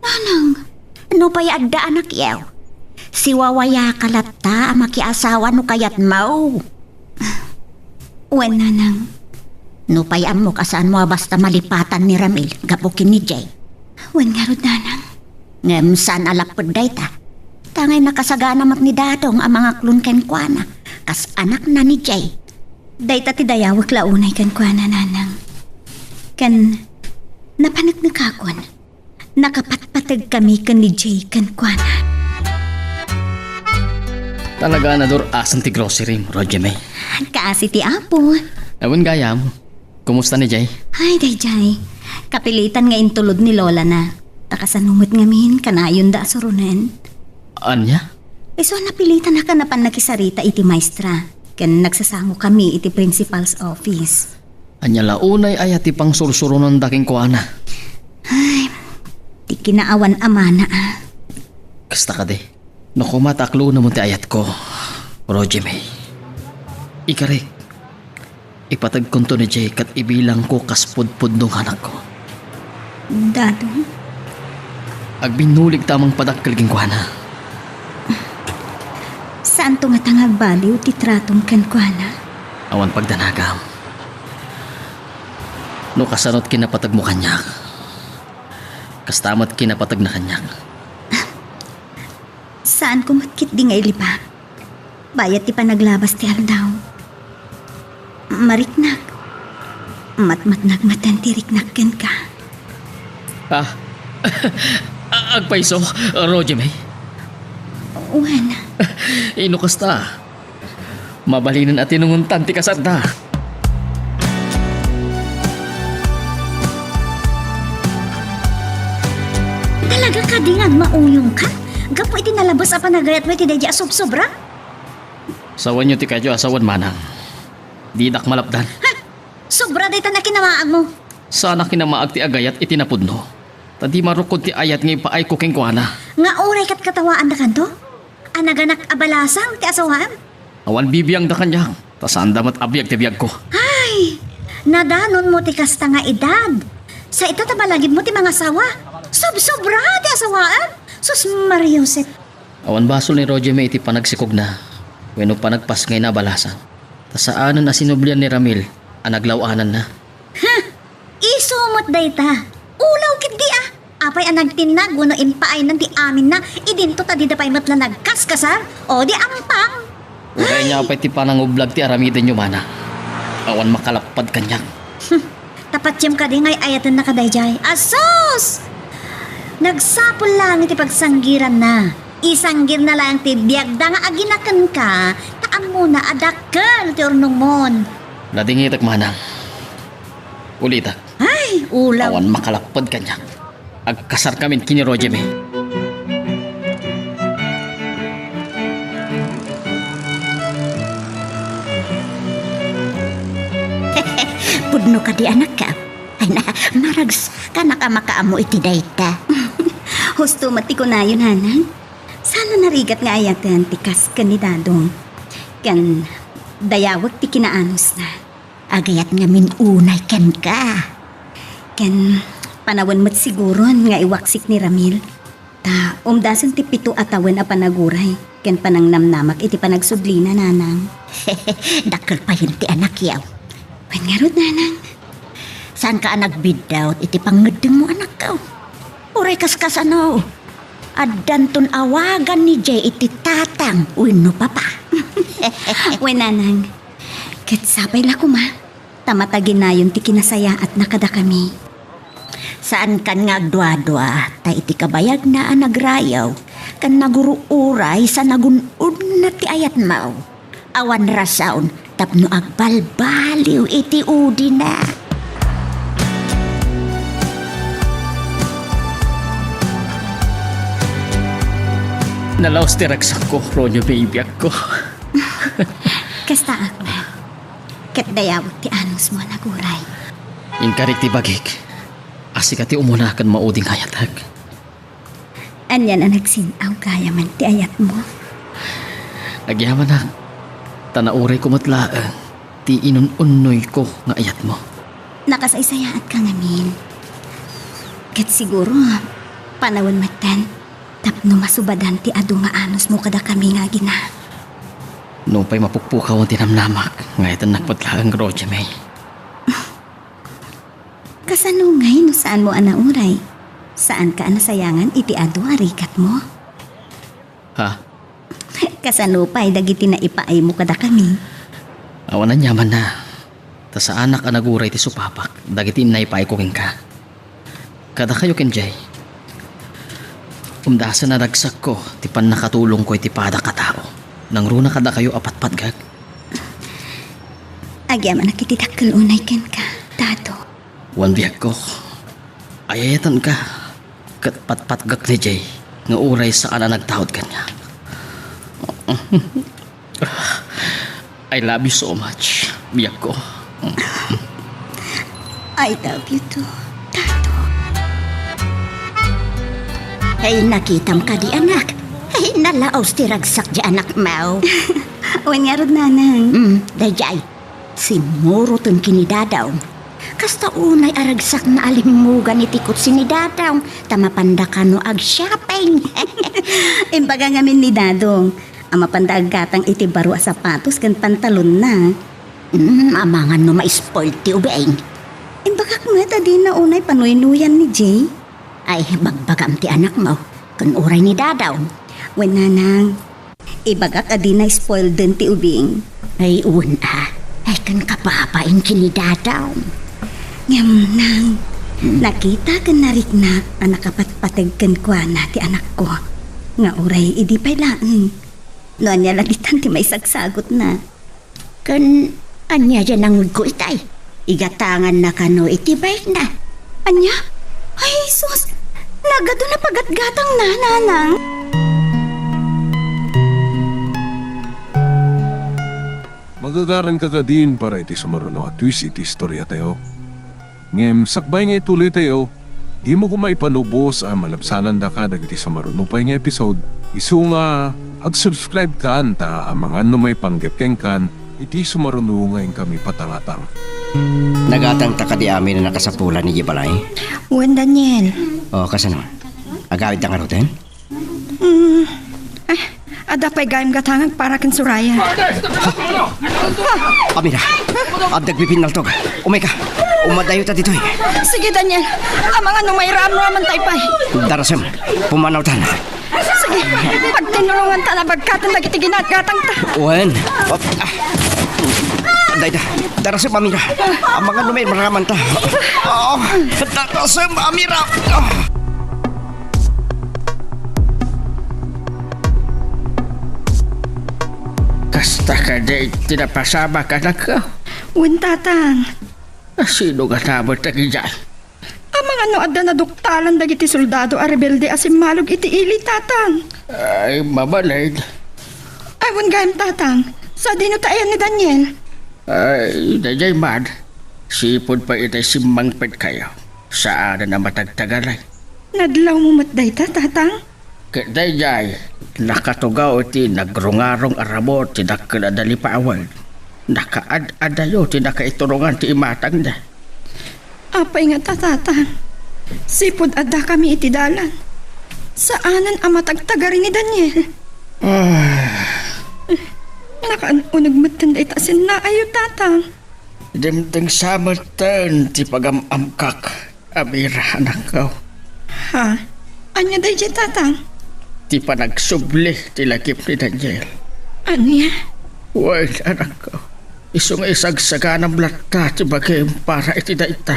Nanang, Ano pa'y adda anak yaw? Si wawaya kalata makiasawa no kayat mau. wen, Nanang. No pa'y amo kasaan mo basta malipatan ni Ramel gapukin ni Jay. Wen nga rod, Nanang. Ngem san alapod day ta. Tangay nakasagana mat ni Dadong ang mga klon ken kuana. Kas anak na ni Jay. Day ti dayawak launay kan kwa na, Nanang. Kan, napanagnikakon. Nakapatpatag kami kan ni Jay kan kwa na. Talaga na dor asan ti grocery mo, Roger May. Kaasi ti Apo. Ewan gayam. Kumusta ni Jay? Ay, day Jay. Kapilitan nga intulod ni Lola na. Takasanumot ngamin, kanayon da surunen. Anya? Iso napilitan na ka na pan nakisarita iti maestra. Kan nagsasango kami iti principal's office. Anya launay ay ati pang sursuro ng daking kuana. Di kinaawan amana ah. Kasta ka de. No kumataklo na mo ti ayat ko, Roger May. Ikarik. Ipatag konto ni Jay kat ibilang ko kaspud-pud nung anak ko. Dadong? Agbinulig tamang padakkalging kuana. Saan to nga tangag baliw ti tratong kan kwa na? Awan pagdanagam. No kasanot kinapatag mo kanyak. Kastamat kinapatag na kanyak. Saan ko matkit di nga ilipa? Bayat ti panaglabas ti aldaw. Mariknak. Matmatnag matantiriknak ken ka. Agpaiso, Roger May. Wan, Ino kasta. Mabalinan at tinunguntan ti kasarda. Talaga ka di nga mauyong ka? Gapo iti nalabas apa nagayat mo iti dadya sobra? Sawan nyo ti kayo asawan manang. Di dak malapdan. Sobra day ta na kinamaag mo. Sana kinamaag ti agayat itinapudno. Tadi marukod ti ayat ngay paay kuking kuana. Nga oray kat katawaan na kanto? Anaganak abalasang ti asawaan? Awan bibiyang da kanya. Tasanda mat abiyag ti biyag ko. Ay, nadanon mo ti kasta nga edad. Sa ito tabalagid mo ti mga asawa. Sobra ti asawaan. Sus Marioset. Awan basol ni Roger may iti panagsikog na. Wenno panagpas ngay na balasan. Tasaanan na sinublian ni Ramil. Anaglawanan na. Isumot day ta. Ulaw kit di ah. Apay ang nagtinag, wano impaay ng ti amin na, idinto ta di dapay matla nagkaskasar, o di ampang. Uray niya apay ti panangublag ti aramiden nyo mana. Awan makalapad kanyang. Tapat siyam ka di ngay ayatan na kadayjay. Asos! Nagsapol lang iti pagsanggiran na. Isanggir na lang ti biyag da nga aginakan ka, taan mo na adakal ti urnong mon. Nadingitak manang. Ulitak. Ay, ulaw. Awan makalapad kanyang. Agkasar kami kini Roger me. Pudno ka di anak ka. Ay na, marags ka na ka makaamo iti dayta. Husto mati ko na yun, hanang. Sana narigat nga ayatan ti kas kanidadong. Kan dayawag ti kinaanos na. Agayat nga minunay ken ka. Ken panawan mat siguron nga iwaksik ni Ramil. Ta umdasan ti pito atawen a panaguray. Ken panang namnamak iti panagsudlina nanang. Dakkel pa yun ti anak yaw. Pangarod nanang. Saan ka nagbidawt iti pangedeng mo anak ka? Uray kaskas ano? Adanton awagan ni Jay iti tatang wino papa. Wenanang. Ket sapay la kuma. Tamatagin na yun ti kinasaya at nakada kami. Saan kan nga agdwa-dwa, ta iti kabayag na nagrayaw, kan naguruuray sa nagunod na ti ayat mao. Awan rasaon, tapno agbalbaliw iti udi na. Nalaos ti ragsak ko, Ronyo baby ko. Kasta ako. Ket dayawag ti anos mo naguray. Inkarik ti bagik. Asik ati umuna kan mauding hayatag. Anyan ang nagsinaw kaya man ti ayat mo. Agyaman na. Tanauray ko matlaang. Ti inun-unoy ko nga ayat mo. Nakasaysayaat ka ngamin. Ket siguro, panawan matan, tapno masubadan ti adu nga anos mo kada kami nga gina. Nung pa'y mapukpukaw ang tinamnamak, ngayon nagpatlaang Roger May. Kasanungay no saan mo anauray? Saan ka nasayangan iti adu arikat mo? Ha? Kasanupay dagiti na ipaay mo kada kami. Awan na nyaman na. Ta sa anak anaguray ti supapak, dagiti naipay ko ka. Kada kayo kenjay. Umdasa na ragsak ko, ti pan nakatulong ko iti pada katao. Nang runa kada kayo apatpat gag. Agyaman na kitidakkel unay ken ka, tato. Wan biyag ko. Ayayatan ka. Kat patpat gag ni Jay. Nga uray sa ana nagtawad kanya. I love you so much. Biyag ko. I love you too, tato. Ay, nakitam ka di anak. Ay, nalaos ti ragsak di anak mau. Wan nga rod nanang. Dayjay, simuro ton kinidadaw. Kasta unay aragsak na alimugan itikot sinidadaw. Tamapandakano ag shopping. Imbaga ngamin ni dadong. Amapandag gatang iti baro a sapatos kan pantalon na. Amangan no ma-spoil ti ubeing. Imbagak nga tadi na unay panuinuyan ni Jay. Ay, bagbagam ti anak mo. Kan uray ni dadaw. Wen nanang, ibagak adi na spoil din ti ubing. Ay, una. Ay, kan kapapain kinidadaw. Ngam nang, nakita kan narikna ang nakapatpatag kan kwa na ti anak ko. Nga uray, idi pa'y laang. Noon niya lagitan ti may sagsagot na. Kan, anya dyan ang ko itay. Igatangan na kano iti bike na. Anya? Ay, sus! Nagado na pagatgatang na, nanang. Magagaran ka din para iti sumaruno at twist iti istorya tayo. Ngem sakbay nga ituloy tayo, di mo ko maipanubos ang malabsanan da ka dagiti sumaruno pa nga episode. Isu nga ag-subscribe ka anta ang mga may panggapkeng kan iti sumaruno nga kami patangatang. Nagatang ta ka di amin na nakasapulan ni Jibalay. Wen Daniel. O, kasano? Agawid na nga roten? Ada pa'y gayam gatangag para kin Suraya. Amira, abdag bipinaltog. Umay ka, umadayo ta dito eh. Sige Daniel, amang ano may ram-raman tayo pa'y. Darasem, pumanaw ta na. Sige, pag tinulungan ta na bagkatan dagiti ginatgatang ta. Wen, Dayda, darasem Amira. Ang mga numay maraman ta. Darasem Amira. Kasta ka di tinapasama ka na ka. Wen tatang, Sino ka nabot na gijay? amang ano adda na duktalan dagiti soldado a rebelde asim malog iti ili tatang. Ay, mabalay. Ay wen gayam tatang, sa dino tayan ni Daniel. Ay, dayay man. Sipod pa itay simangpit kayo. Saan na matagtagalay. Nadlaw mo matday ta tatang. Dayay, nakatugaw iti nagrungarong arabot ti nakadali paawal. Nakaad-adayo ti nakaiturungan ti imatang na. Apay nga tatang, sipod adda kami iti dalan. Saanan ang matagtagari ni Daniel? Nakaanunag matanda itasin na ayo tatang. Dimding samatan ti pagamamkak. Amira anak ko. Ha? Anya day di tatang? Ti panagsubli ti lakip ni Daniel. Anya? Well, anak ko. Isong isagsaga ng blata ti bagay para iti daita.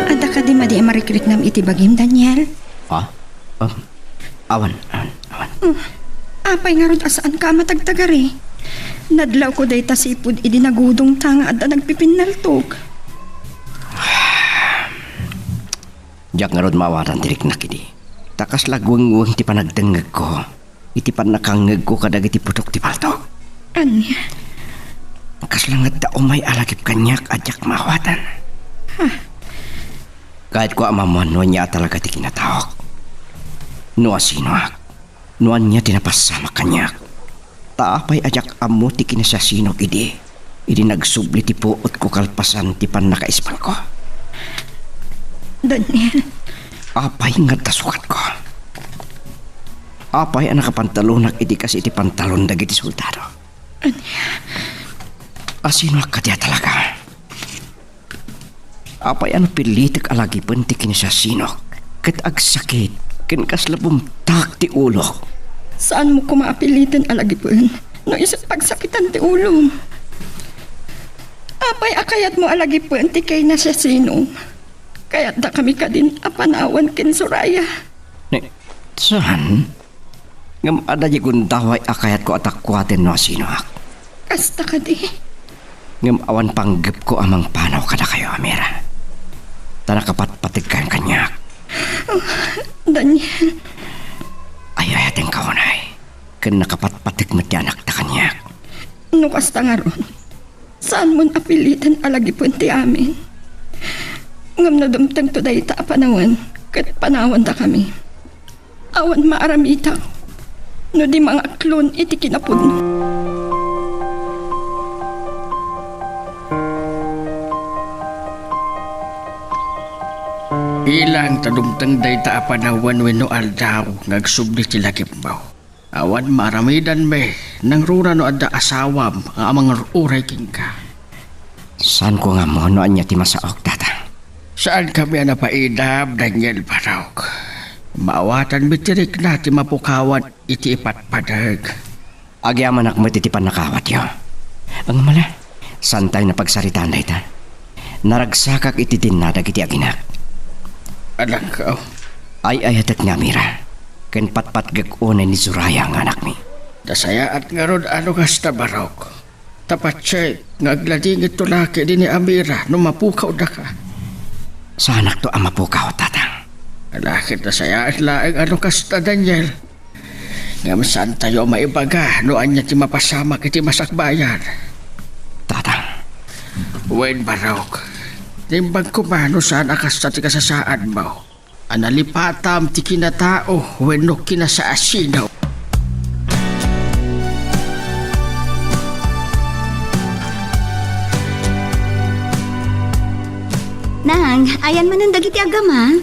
Ada ka di madi marikrik nam iti bagim Daniel? Awan. Apay nga ron asaan ka matagtagari? Nadlaw ko day tasipod idi nagudong tanga at nagpipinaltog. Diyak nga ron mawatan tirik na kidi. Takas lagwang-wang ti panagdengag ko. Iti panakangag ko kadag iti putok ti palto. Anya? Kas lang at umay alagip kanyak adyak mawatan. Kahit ko amamuan nuan niya talaga ti kinatawag. Nuan sinuak. Nuan niya tinapasama kanyak. Taapay adyak amo ti kinasasinog idi. Idi nagsubli ti puot ko kalpasan ti panakaispan ko. Daniel? Apay nga tasukat ko. Apay ang nakapantalonak idi kasi iti pantalon dagiti soldado. Asino ka diya talaga? Apay ano pilitik alagi ti kinisasinok. Kat agsakit, ken kaslabong tak ti ulo. Saan mo kumaapilitan alagipon? No isang pagsakitan ti ulo. Apay akayat mo alagipon ti kay na siya sino. Kaya't da kami ka din apanawan kin Suraya. Saan? Ngam ada di gundaway akayat ko atakwaten no sino ak. Kasta ka di. Ngam awan panggap ko amang panaw kada kayo, Amira. Tanakapat-patig kayang kanyak. Daniel. Ayayating kaunay. Ken nakapat-patig mo ti anak ta kanyak. No kasta nga ron. Saan mo napilitan alagipon ti amin? Ngam na dumtang to day ta panawan. Kat panawan ta kami. Awan maaramita. No di mga klon iti kinapudno. Ilang tadumtang day ta panawan wenno aldaw ngagsubli ti lakip mo. Awan maramidan me nang rura no adda asawam ang amang uray king ka. Saan ko nga mo no anya ti masaok tatang? Saan kami napaidab Daniel Barok? Maawatan bitirik na ti mapukawan iti ipatpadag. Agyaman ak mo titipan nakawat yo. Ang mala, santay na pagsaritaan na ita. Naragsakak iti dinadag iti aginak. Anak ko. Ay ayatak nga Amira. Ken patpatgag unay ni Suraya ang anak mi. Dasaya at nga ron ano kasta Barok. Tapat siya ngagladingit tulaki din ni Amira no mapukaw da ka. Sa anak to ang mapukaw tatang. Alakit na saya at laeng ano kasta Daniel. Ngam saan tayo maibaga noan niya ti mapasama kiti masakbayan. Tatang, Wen barok. Timbang kumano saan akas ti kasasaan mo. Analipatam ti kinatao wenno kinasaasinaw. Nang, ayan man ang dagiti agama.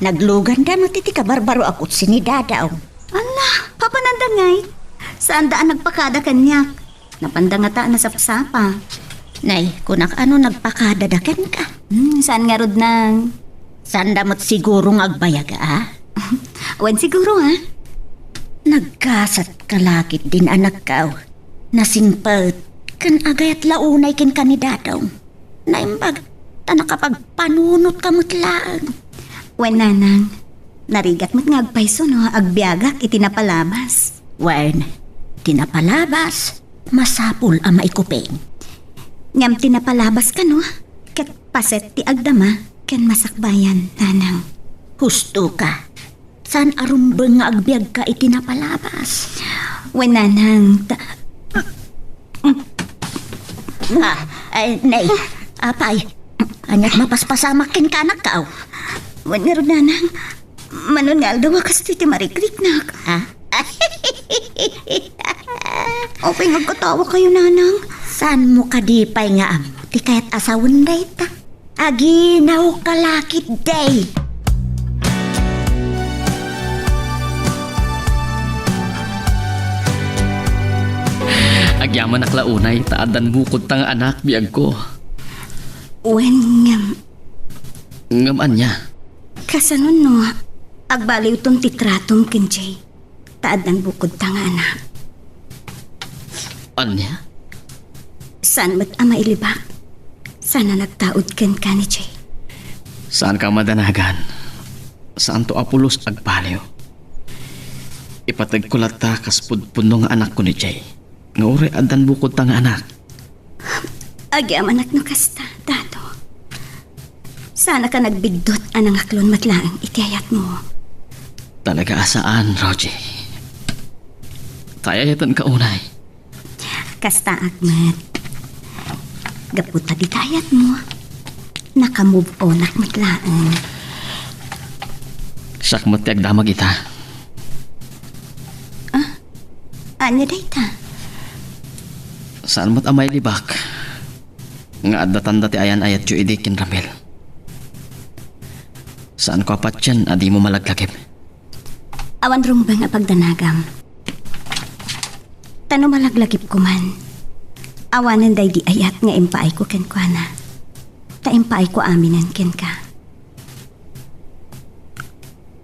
Naglugan da no titi kabarbaro akot sinidadaw. Ala, papanandangay. Saan daan nagpakada kanyak? Napandangata na sapsapa. Nay, kunak ano nagpakadadakan ka? Saan nga rod nang? Saan damot siguro agbayaga ah? Wen siguro ha? Nagkasat kalakit din anak kao. Nasingpet kan agayat launay kin kanidadaw. Naimbag, tanakapagpanunot kamutlaan. Wen nanang, narigat mo't nga agpaiso no, agbiagak itinapalabas. Wen, tinapalabas, masapul ang maikuping. Ngam tinapalabas ka no, kat paset ti agdama, ken masakbayan, nanang. Husto ka. San arumbeng nga agbiag ka itinapalabas? Wen nanang, Ay, nay, apay. Anyat mapaspasamakin ka anak ka. wen nga rod nanang, manon nga aldaw akas ti marikrik nak. Ha? Okay, magkatawa kayo nanang. San mo kadipay nga amo? Ti kayat asawin day ta. Aginaw kalakit day. Agyaman naklaunay, taadan bukod tang anak biag ko. Wen ngam, Ngaman niya. kasanon no, agbaliw tong titratong kenjay. Taad ng bukod tang anak. Anya? San mat ama ilibak? Sana nagtaod ken ka ni Jay. Saan ka madanagan? Saan to apulos agbaliw? Ipatag ko lata kaspudpuno nga anak ko ni Jay. Nga uri adan bukod tang anak. Agyam anak no kasta, dato. Sana ka nagbigdot anang aklon matlaang itiyayat mo. Talaga asaan, Roger? Tayayatan ka unay. Kasta akmat. Gaputa di kayat mo. Nakamove on ak matlaang. Sakmat ti agdamag ita. Anya day ta? Saan mo't amay libak? Nga adatan dati ayan ayat yu idikin Ramil. Saan ko apat yan, adi mo malaglagip? Awan rumbang nga pagdanagam. Tano malaglagip ko man. Awanan day di ayat nga impaay ko ken kwa na. Ta impaay ko aminan ken ka.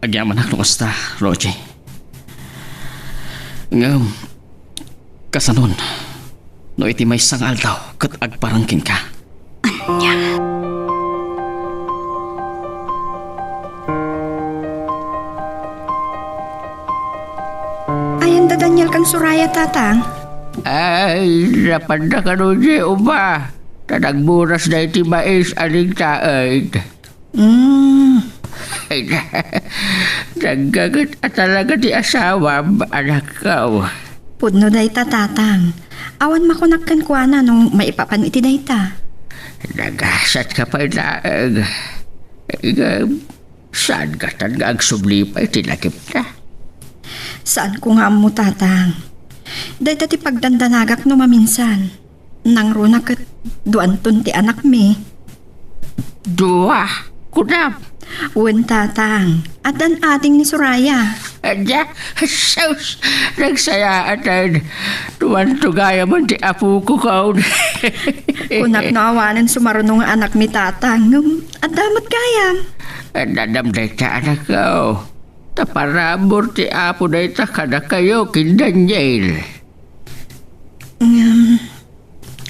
Agyaman ak kasta, Roger. Ngam, kasanon, no iti may sangal daw kat agparangkin ka. Anya. Ayan da Daniel kang suraya tatang. Ay, napanda ka nun di uba. Tanagburas na iti mais aning taid. Ay, nagagat at talaga di asawa, anak ka. Pudno day ta tatang. Awan makunakkan kwa na nung maipapan iti day ta. Nagasat ka pa inaag. Saan ka tanga ang sublipay tinakip na? Saan ko nga mo tatang? Day ti pagdandanagak no maminsan. Nang runa kat duan ti anak mi. Dua, kunam. Wen tatang. At dan ating ni Suraya. Anya, sus, nagsayaan na. Tuwan-tugaya man di apo ko kaun. Kunak na awanan sumarunong nga anak mi tatang. At damat kayam. Nadamday ka anak ko. Taparabor ti apo na ita kada kayo kin Daniel.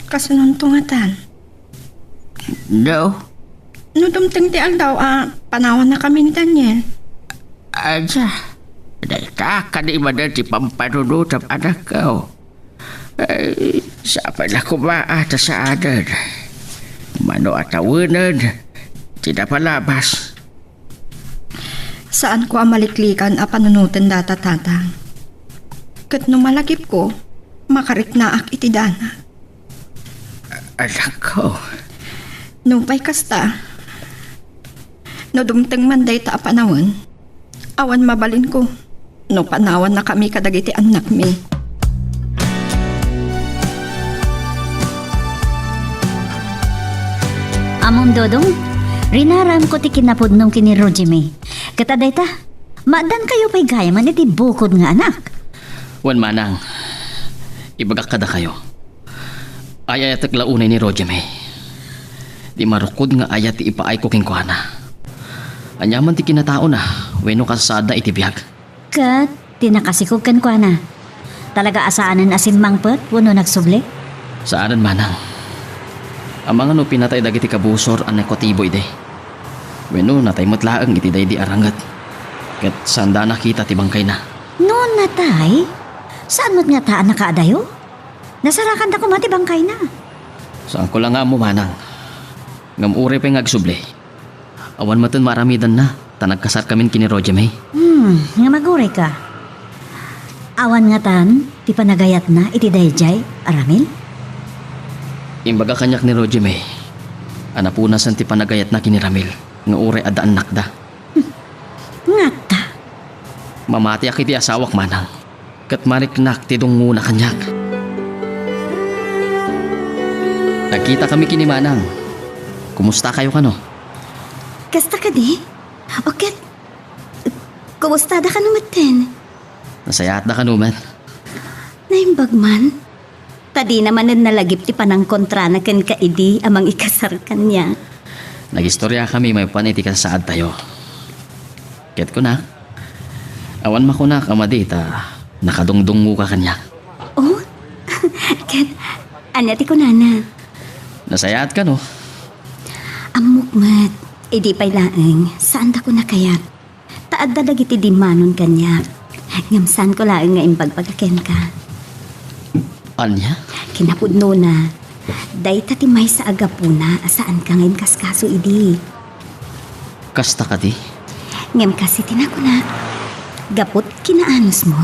Kasunong-tungatan. No? No dumting ti aldaw, panawan na kami ni Daniel. Anya, dahita ka di man ti pampanunod ang anak ko. Ay, saan na kumaata sa anan. Mano atawanan, tinapalabas. Saan ko amaliklikan a panunutin data tatang? Kat no malagip ko, makariknaak iti dana. Anak ko, No pay kasta, no dumteng man day ta apanawan, awan mabalin ko, no panawan na kami kadagiti anak mi. Among dodong, rinaram ko ti kinapudnong kini Rojime. Kataday ta, madan kayo pa'y gaya man iti bukod nga anak. Wan manang, ibagak kada kayo. Ayat at launay ni Rojime. Di marukod nga ayat ti ipaay ko king kuhana. Anyaman ti kinatao na, weno kasada iti biyag. Kat, tinakasikog kan kwa na. Talaga asaanan asin mangpet, wano nagsubli? Saanan manang. Ang mga no pinatay dagiti kabusor ang nekotibo ide. Weno natay matlaang iti day di arangat. Kat sanda nakita ti bangkay na. Noon natay? Saan mo't nga taan nakaadayo? Nasarakan da ko mati bangkay na. Saan ko lang nga mo manang. Ngam uri pa yung agsubli. Awan matan maramidan na. Tanagkasar kamin kini Rojime. Nga maguray ka. Awan nga tan, ti panagayat na iti dayjay, aramil? Imbaga kanyak ni Rojime. Anapunasan ti panagayat na kini Ramil. Nga uri adaan nakda. Nga ta. Mamati ak iti asawak manang. Kat mariknak ti dunguna kanyak. Nagkita kami kini manang. Kumusta kayo kano? Kasta ka di? Okay. Kumusta da ka numaten? Nasayat na kanuman. Naimbag man? Tadi naman na nalagip ti panang kontra na kan kaidi amang ikasar kanya. Nagistorya kami may paniti ka saad tayo. Ket ko na. Awan makunak amadita. Nakadungdungo ka kanya. Oh? Ket, anya ti kunana? Nasayat ka no? Amukmat, idi pa'y laeng, saan da ko na kayat? Taad da dagiti di manon kanya. Ngamsan ko laeng nga imbagpagaken ka. Anya? Kinapudno na. Day tatimay sa agapuna, saan ka ngayon kaskaso idi. Kasta ka di? Ngem kasi tinakunak. Gapot kinaanos mo,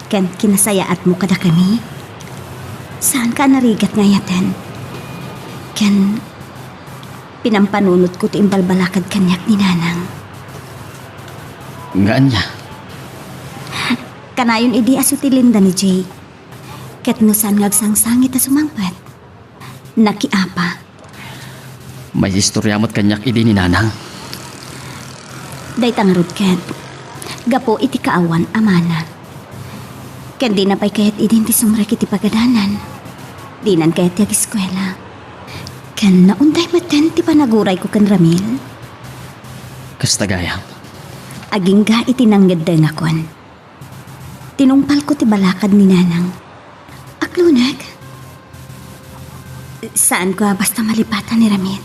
ken kinasayaat mo kada kami. Saan ka narigat ngayaten? Ken pinampanunot ko ti imbalbalakad kanyak ni nanang. Nga anya? Kanayon idi aso ti Linda ni Jay. Ket no saan ngagsangsangit a sumangpet. Nakiapa. May istorya mo't kanyak idi ni nanang. Day tangarod ket. Gapo iti kaawan amana. Ken di na pa'y kayat idin ti sumrek iti pagadanan. Dinan kayat ti eskwela. Ken naunday maten ti panaguray ko ken Ramil. Kasta gayam. Aging ga iti nanggedeng akon. Tinungpal ko ti balakad ni nanang. Aklunag. Saan ko basta malipatan ni Ramil?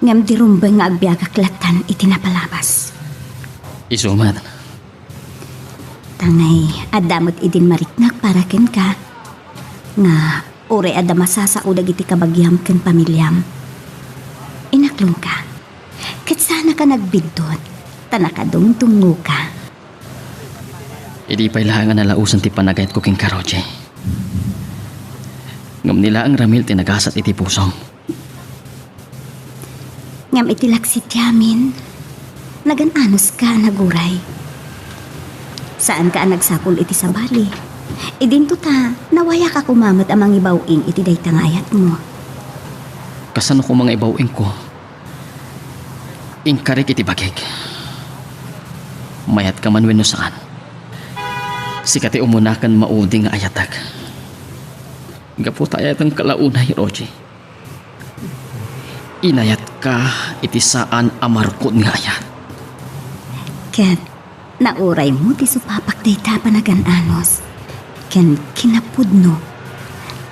Ngam di rumbeng nga agbiagak latan iti napalabas. Isuman. Tangay, adamot idin mariknak para ken ka. Nga, ore ada masasaudag iti kabagyam ken pamilyam. Inaklong ka. Ket sana ka nagbidot, tanakadungtungo ka. Idi pa'y lahangan nalausan ti panagayat ko king karoche. Ngam nila ang Ramil tinagasat iti pusong. Ngam itilaksit yamin, nagananos ka naguray. Saan ka nagsapul iti sabali? Idinto ta, nawaya ka kumamot amang ibawing iti daytang ayat mo. Kasano ko mga ibawing ko? Ingkarik iti bagig. Mayat ka man wenno saan. Sikati umunakan maudi nga ayatag. Gapot ayat ang kalaunay, Roji. Inayat ka iti saan amarkod nga ayat. Ket, nauray mo ti supapak dayta panagananos. Ken kinapudno,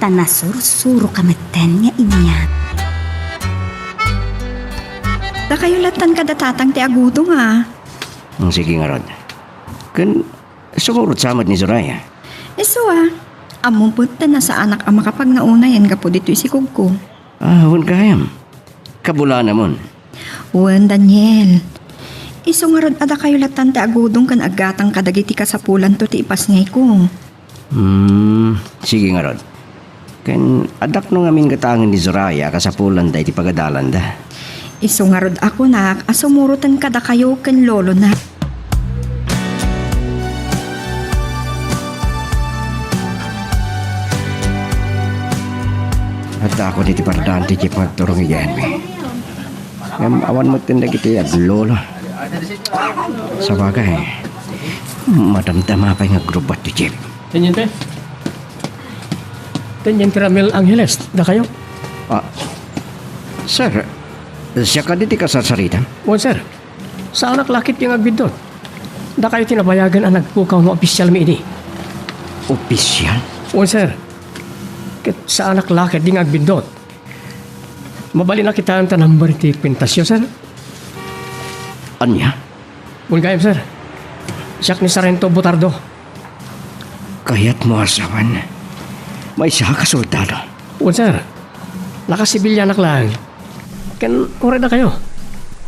tanasursuro kameten nga inya. Da kayo latan kada tatang ti agudo nga. Sige nga Rod. Kan, sumurot samad ni Zoraya. Iso among punta na sa anak ang makapag nauna yan gapo dito isikog ko. Wan kayam. Kabula namon. Wan Daniel, Iso nga rod ada kayo latan ti agudong kan agatang kadagiti kasapulan to ti ipasngay ko. Sige nga Rod. Ken adak no ngamin katangin ni Zoraya kasapulan da iti pagadalan da. Iso nga rod ako nak, asumurutan kada kayo kan lolo na. At ako diti pardaan ti pagturong iyan mi. Ngam awan mo tindag iti aglolo. Sa bagay, madamdama pa nga grubat ti Jeep. Teniente? Teniente Ramil Angeles, da kayo? Sir, siya ka diti kasasarita? O sir, sa anak lakit yung agbidot. Da kayo tinabayagan ang nagpukaw ng opisyal mi ini. Opisyal? O sir, ket sa anak lakit di agbidot. Mabali na kita ang tanambar ti pintasyo sir. Anya? Bulgayam sir, siyak ni Sarento Butardo. Kaya't mo asawan. May siya ka soldado. O sir, nakasibilya anak lang. Ken ore na kayo.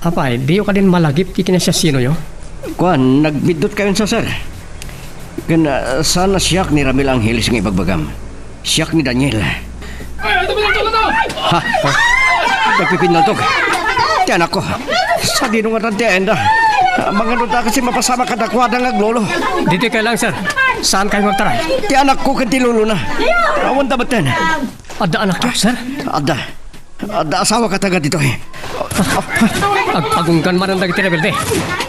Apay, di ka din malagip ti kinasasino yo? Kuan, nagbidot kayo sa sir. Ken sana siyak ni Ramil Angeles ng ibagbagam. Siyak ni Daniel. Ha? Nagpipinaltog. Ti anak ko. Sa dinungan ng tienda. Mga nuda kasi mapasama kadakwada ng aglolo. Dito kayo lang sir. Saan kayo magtaray? Ti anak ko kanti lolo na. Awan dabatan. Ada anak ko sir? Ada asawa ka taga dito eh. Agpagunggan man ang dagiti rebelde.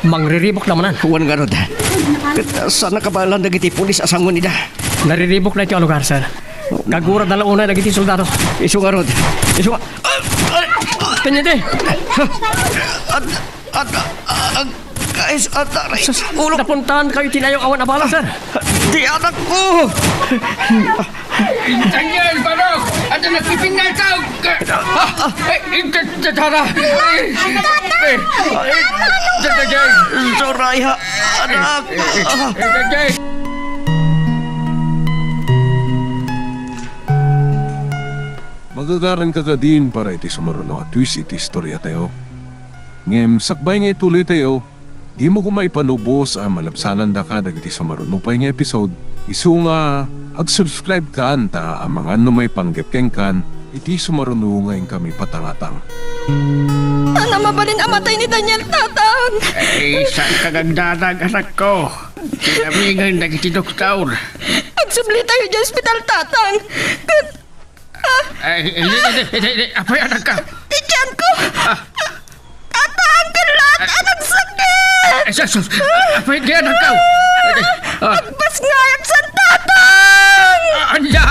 Mangriribok naman. Huwan nga rod. Sana kabalan dagiti pulis asangon nida. Nariribok na ito ang lugar sir. Kagura na lang una dagiti soldado. Isu nga rod. Isu nga. Teniente! Ulo. Napuntahan kayo tinayong awan abala sir. Di anak ko! Daniel, Barok! At nagpipingal ka! Tara! Soraya, anak! Magagaran ka din para iti sumaruno at twist iti istorya tayo. Ngem, sakbay nga ituloy tayo, di mo kumay panubos ang malabsanan da ka dagiti sumaruno pa nga episode. Isu nga, ag-subscribe ka anta ang mga ano may panggepkeng kan, iti sumaruno ngayon kami patangatang. Ana mabalin amatay ni Daniel tatang. Ay, saan kagagdadag anak ko? Kinamingan dagiti doktor. Agsubli tayo dyan ospital tatang. Ay, hindi. Apay anak ka? Tiyan ko. Tatang, kalat, anong sakit. Apay di anak ka? Agpas ngayat sa tatang. Anya!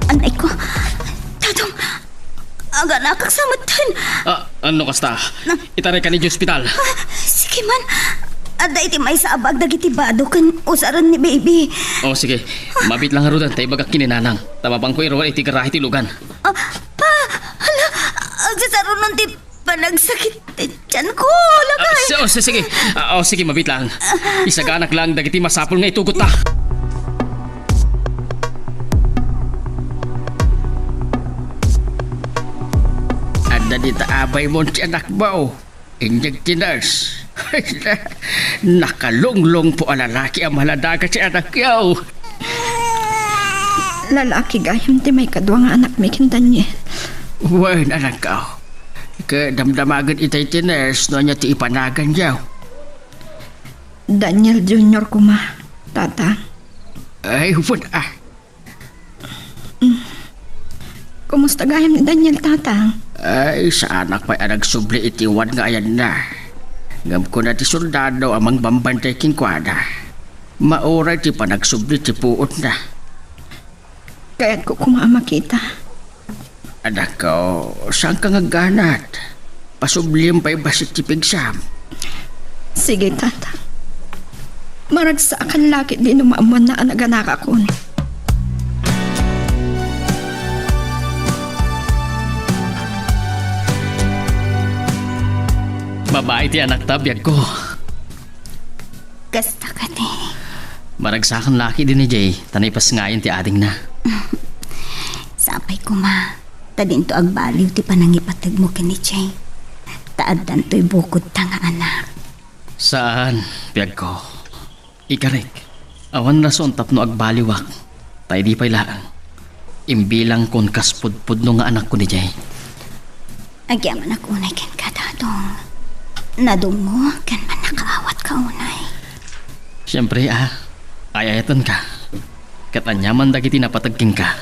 Anay ko, tatong, aga nakaksamatan. Ano kasta? Itaray ka ni hospital. Sige man, ada iti may sabag dagiti bado kan usaran ni baby. O sige, mabit lang harudan tayo bagak kininanang. Tababang ko iroan iti garahe ti lugan. Hala, agsasaron nun ti panagsakit tiyan ko, lagay. Sige, mabit lang. Isaganak lang dagiti masapol nga itugot ta. Ada dita abay mo ti anak mo. Inyag tiners. Nakalunglong po ang lalaki ang maladagat si anak yaw. Lalaki gayam ti may kadwa nga anak may kin Daniel. Wen anak ka. Kadamdamagan itay tiners no niya ti ipanagan yaw. Daniel Jr. kuma, tatang. Ay, hupon Kumusta gayam ni Daniel tatang? Ay, sa anak pa'y nagsubli itiwan nga ayan na. Ngam ko na ti soldado amang bambantay kingkwada. Maoray ti panagsubli ti puot na. Kaya't ko kumaama kita. Anak ko, saan ka nga ganat? Pasublim pa'y basit ti pigsam. Sige, tatang. Maragsakan laki di numaaman na anaganaka ko. Babae ti anak tabiyag ko. Kasta ka ni. Maragsakan laki din ni Jay, tanay pas ngayon ti ading na. Sapay ko ma. Tadin to agbaliw ti panangipatag mo kini Jay. Taadan to'y bukod ta nga anak. Saan, piyag ko? Ikarik, awan rason tapno agbaliwak. Tay di pa'y laang. Imbilang kon kaspudpud no nga anak ko ni Jay. Agyaman ako unay ken ka dadong. Nadungo ken man nakaawat ka unay. Siyempre ayayatan ka. Katanyaman dagiti napatagking ka.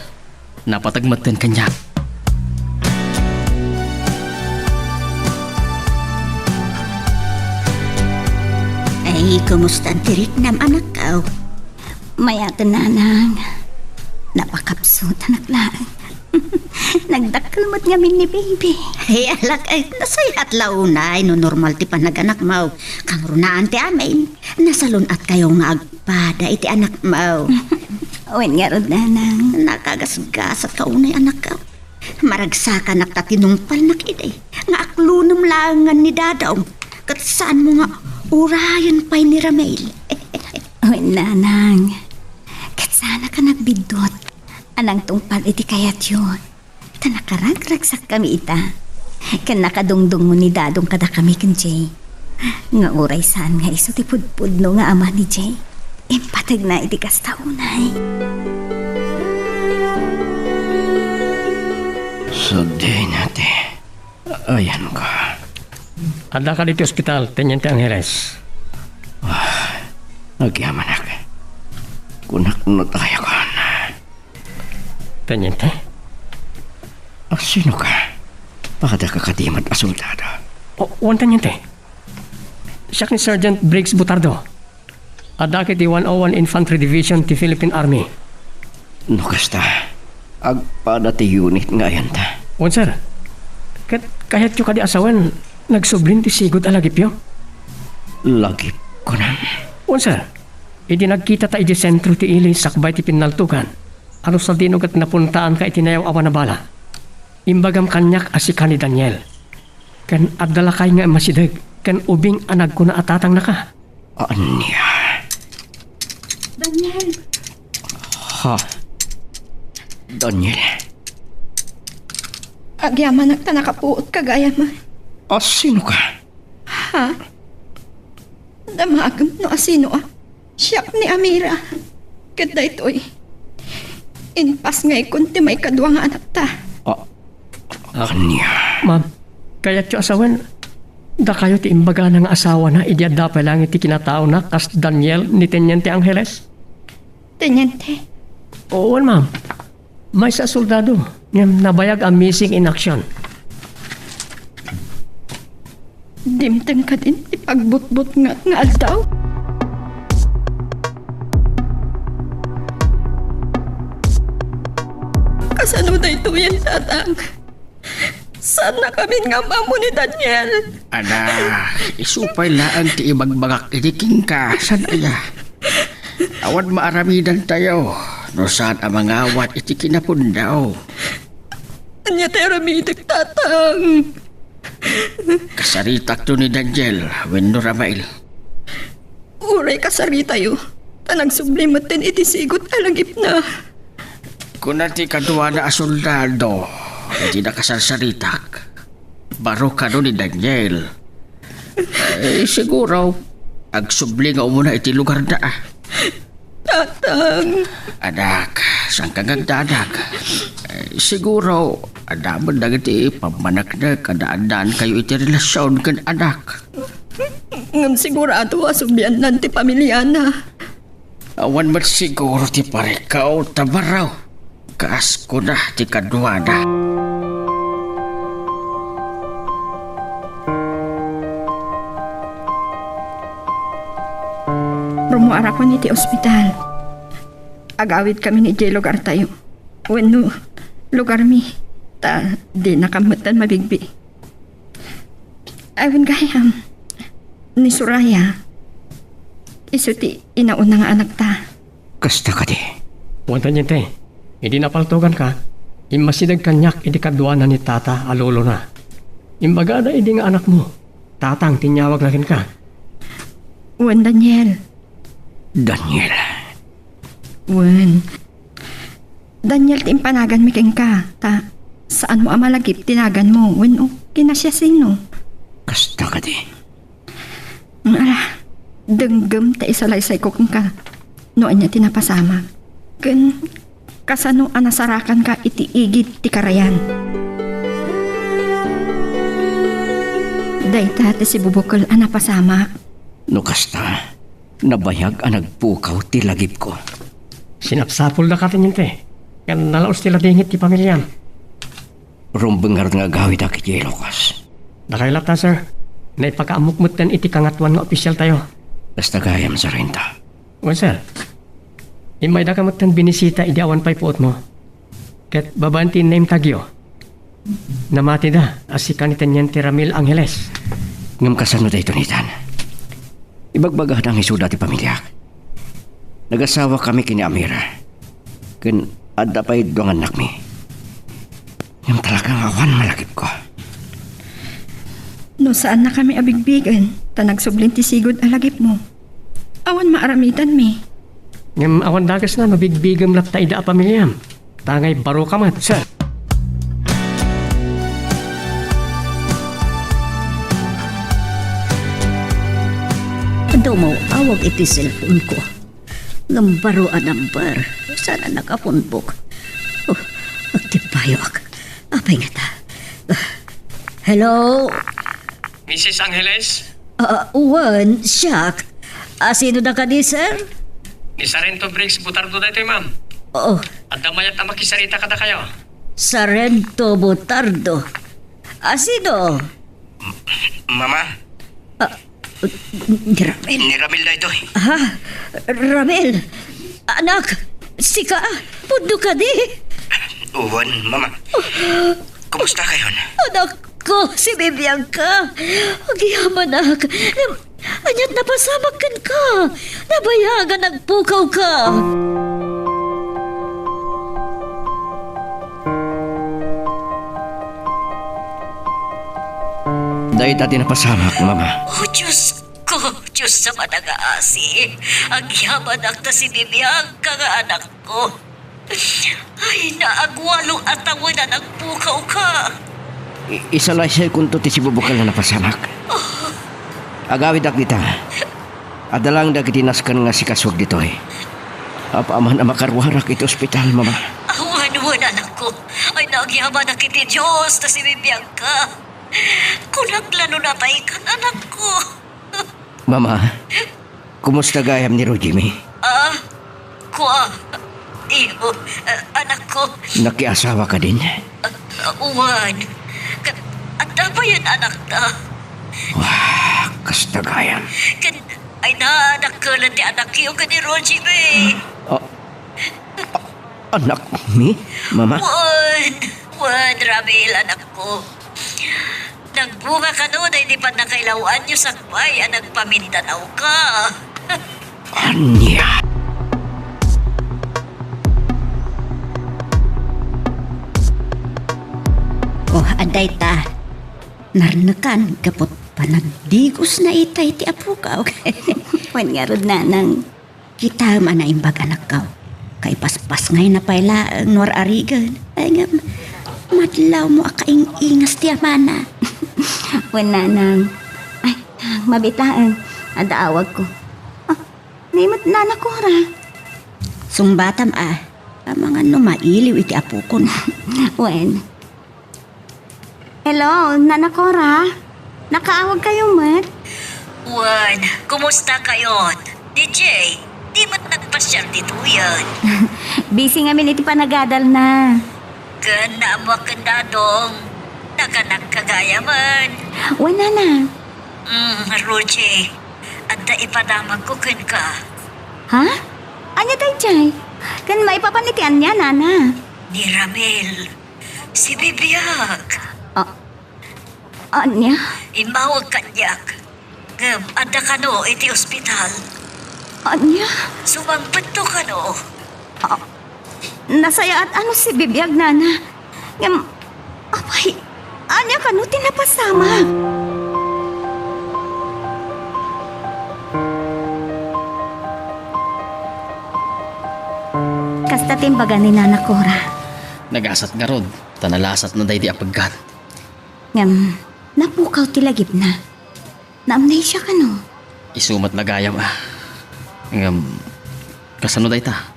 Napatagmaten kanya. Ay, kumusta ang tirik nam anak ka? Mayatan nanang. Napakapsot anak lang. Nagdakalmot nga min ni baby. Ay, alak, ay, nasayat launay, no normal ti panaganak mo. Kang runaan ti amin, nasalun at kayo nga agpada iti anak mo. Wen nga rod nanang. Nakagasgas at kaunay anak ka. Maragsakan at tatinungpal na kiday. Nga aklunam langan ni dadaw. Kat saan mo nga urayan pa'y ni Ramel. Wen nanang. Kat sana ka nagbidot. Anang tungpal iti kayat yun. Ta nakaragragsak kami ita. Kan nakadungdung mo ni dadong kada kami kan Jay. Nga uray saan nga iso ti pudpud no nga ama ni Jay. Impatag na iti kastaunay. Sudi natin. Ayan ka. Ada ka dito ospital, Teniente Angeles. Agyaman ako. Kunak no tayo ka na. Teniente? Sino ka? Bakit ka katimat asultado? Wan Teniente. Siya ni Sergeant Briggs Butardo. Ada kiti 101 Infantry Division ti Philippine Army. No kasta. Agpada ti unit nga yan ta. Wan sir. Kahit yung kadi asawan, nagsublin ti sigod alagip yo. Lagip ko na. Wan sir. Idi nagkita ta iti sentro ti ili sakbay ti pinaltukan. Ano sa dinog at napuntaan ka itinayaw awan na bala. Imbagam kanyak asika ni Daniel. Kan agdala kay nga masidag. Kan ubing anag ko na atatang na ka. Anya? Daniel. Ha? Daniel? Agyaman nagta nakapuot kagaya man. Sino ka? Ha? Damagam no asino Siyak ni Amira. Kada ito'y. Inpas nga ikunti may kadwa nga anak ta. Anya? Ma'am, kaya't yung asawan, da kayo ti imbaga ng asawa na idyada pa lang iti kinatao na kas Daniel ni Teniente Angeles? Teniente. Oo, ma'am. May sa soldado nga nabayag ang missing in action. Dimtang ka din ipagbutbut nga aldaw. Kasano na ito yan, tatang? Saan na kami nga mamo ni Daniel? Ada, isupay laan ti ibagbagak itiking ka. Saan aya? Awan maaramidan tayo. No saan ang mga awat iti kinapundaw. Anya tayo ramidag, tatang. Kasaritak to ni Daniel, wenno Ramael. Uray kasarita yo. Tanang sublimatin iti sigot alagip na. Kung nati kadwa na asoldado, hindi na kasarsaritak. Baro ka ni Daniel. Siguro, agsubli nga muna iti lugar na Tatang. Anak, saan ka gagdanak? Siguro, adaman na iti pamanak na kadaan kayo iti relasyon kan anak. Ngam sigurado asubyan nanti pamilya na. Awan mat siguro ti parekaw tabaraw. Kaas ko na ti kadwa na. Rumuara ko ni ti ospital. Agawid kami ni J lugar tayo. Wenno, lugar mi. Ta, di nakamatan mabigbi. Ayun gayam. Ni Suraya. Iso ti inauna nga anak ta. Kasta ka di. Wanta niente. Hindi napaltugan ka. Imasidag kanyak iti kadwa na ni tata alolo na. Imbaga na hindi nga anak mo. Tatang tinyawag na rin ka. Wen Daniel. Daniel. Wen. Daniel timpanagan mi ken ka. Ta, Saan mo amalagip tinagan mo? When kinasya sino? Kasta ka di. Ala, denggem ta isalaysay ko kung ka. Noon niya tinapasama. Kasano anasarakan ka iti igit ti karayan. Dayta ti si bubukol anapasama. No kasta, nabayag ang nagpukaw ti lagip ko. Sinapsapol na katin yun te. Kan nalaos tila dingit ti pamilyam. Rumbengar nga gawid ak iti Lucas. Nakailap ta, sir. Naipakaamukmutan iti kangatuan nga opisyal tayo. Basta gayam sa renta. Well, sir. Imay da kamutan binisita iti awan pa'y puot mo. Ket babanti name tagyo. Namati da, asikan itan yan ti Ramil Angeles. Ngam kasano da ito nitan. Ibagbagad ang isuda ti pamilya. Nagasawa kami kini Amira. Ken adda pa'y doang anak mi. Ngam talagang awan malagip ko. No saan na kami abigbigan, tanagsublin ti sigod alagip mo. Awan maaramitan mi. Ngam awan dagas na mabigbigam lapta ida a pamilyam. Tangay baro kamat, sir. Daw mo awag iti cellphone ko. Ngambaro a number. Sana nakapunbok. Oh, magtipayo ak. Apay nga ta. Hello? Mrs. Angeles? Juan, siyak. Sino na ka ni, sir? Ni Sarento Briggs Butardo da ito, ma'am. Oo. At damayat na makisarita kada kayo. Sarento Butardo. Sino? Mama, Ni Ramel. ni Ramil na ito. Ha? Ramel? Anak, sika, pundo ka di. Uwan, mama. Kumusta kayo? Anak ko, si Bibiangka. Agyaman, anak. Anyat napasamakan ka. Nabayagan nagpukaw ka. Dahil dati napasamak, mama. Oh, Diyos ko. Diyos sa managaasi. Agyaman akta si Bibiangka nga anak ko. Ay, naagwalong atawin na nagpukaw ka. Isalaysay kunto ti si bubukal na napasamak. Agawid ak dita. Adalang dagitinas kan nga si kasog dito eh. Apaaman na makarwarak iti ospital, mama. Awan-wan, anak ko. Ay, nagyaman na kiti Diyos na si Bibiangka. Kulang lalo na tayo ka, anak ko. Mama, kumusta gayam ni Rojimi? Iho, anak ko. Nakiasawa ka din? Uwan. At ba yan, anak na? Wah, kasta gayam. Ay naanak ka lang di anak yung ka ni Roji, be. Anak mi, mama? Wan, Ramil, anak ko. Nagbunga ka noon ay di pa nakailawan niyo sakbay ang nagpamintanaw ka. Anya? Oh, aday ta. Narnakan, kapot panagdigos na itay ti apukaw. Wan nga rod nanang. Kita man na imbag anak kaw. Kay paspas ngay na pala nor arigan. Ay nga, madlaw mo akaing-ingas ti amana. Wan nanang. Ay, mabitaan. Adaawag ko. Naimot nanak ko ra. Sungbatam ang mga numailiw iti apukon. Wan. Hello, Nana Cora. Nakaawag kayo, Mat? Wan, kumusta kayon? DJ, di mo't nagpasyal dito yan. Busy nga miniti pa nagadal na. Kana mo kandadong. Nakanak kagaya man. Wala na. Roche, at da ipadamag ko ken ka. Ha? Anya tayo, Chay? Kan maipapanitian niya, Nana. Ni Ramel, si Bibiag. Anya? Imawag kanyak. Ngam, ada ka no, iti ospital. Anya? Sumangpet to ka no. Nasaya at ano si Bibiag, Nana? Ngam, apay, anya ka no, tinapasama. Kasta timbagan ni Nana Cora. Nagasat nga rod. Tanalasat na day di apagkat. Ngam, napukaw ti lagip na. Naamnay siya ka no. Isumat lagayam kasano day ta?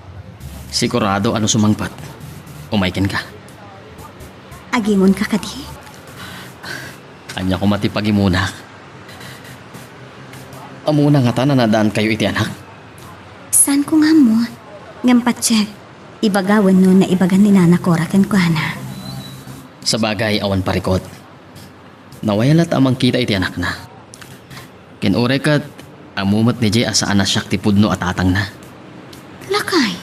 Sigurado ano sumangpat. Umaykin ka. Agimon ka kadi. Anya ko matipagimuna. Amuna nga ta na nadaan kayo iti anak. Saan ko nga mo? Ngam patsyak, ibagawan no na ibagan ni Nana Cora kan ko na. Sa bagay awan parikot. Nawayalat amang kita iti anak na. Kinure kat amumat ni Jay asaan na siyak ti pudno at atang na. Lakay.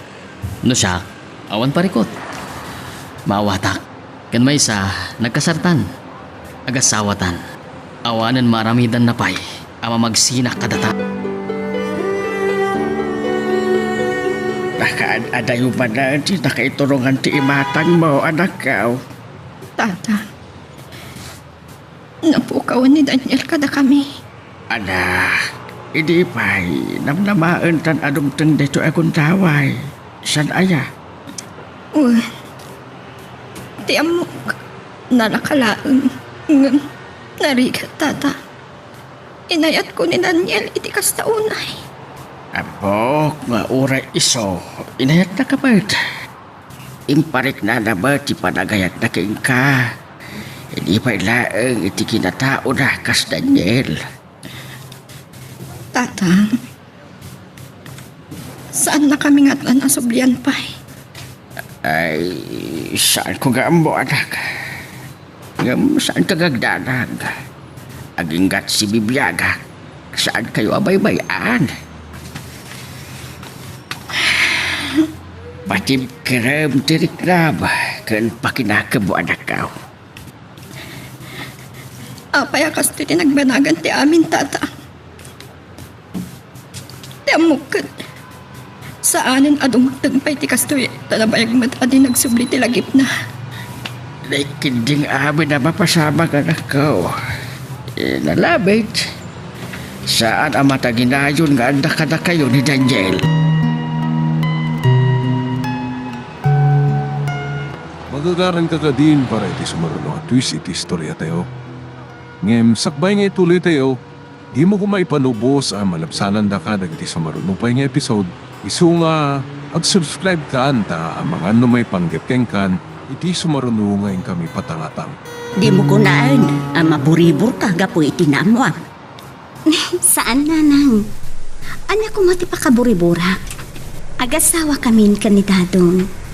No siya, awan parikot. Maawatak. Kan may isa, nagkasartan. Agasawatan. Awanan maramidan na pay. Ama magsinak kadata. Nakaadayo ba na di nakaiturungan ti imatang mo, anak ka? Tata, napukaw ni Daniel kada kami. Anak, hindi pa'y namnamaan tan adumteng dito akong taway. San aya? Di amok, nalakalaan. Narigat, tata. Inayat ko ni Daniel iti kastaunay. Abok, nga uray iso. Inayat na ka ba't? Imparik na ba ti panagayat na king ka? Hindi pa ilaang iti kinatao na kas Daniel. Tata, saan na kami nga na nasublian pa? Ay, saan ko nga mo, anak? Ngam, saan ka gagdanag? Aginggat si Bibiyaga. Saan kayo abay-bayan? Patib kerem tirik rab. Kan pakinakabo, anak ka. Apay akas ti nagbanagan ti amin, tata. Ti amukad. Saanin adumagtag pa'y ti kastoy. Talabayag matadi nagsubli ti lagip na. Naikinding amin na mapasama ka na ko. Nalabit. Saan ang mataginayon nga anda ka na kayo ni Daniel? Magagaran ka din para iti sumaruno at twist iti istorya tayo. Ngem, sakbay nga ituloy tayo, di mo kumaipanubos ang malapsanan da ka iti sumaruno pa nga episode. Isu nga, ag-subscribe ka anta ang mga may panggepkeng kan, iti sumaruno ngayon kami patangatang. Di mo kunaan, ang maburibor ka gapo itinamwang. Saan nanang? Anya ko mati pa kaburibura. Agasawa kami kanidadong.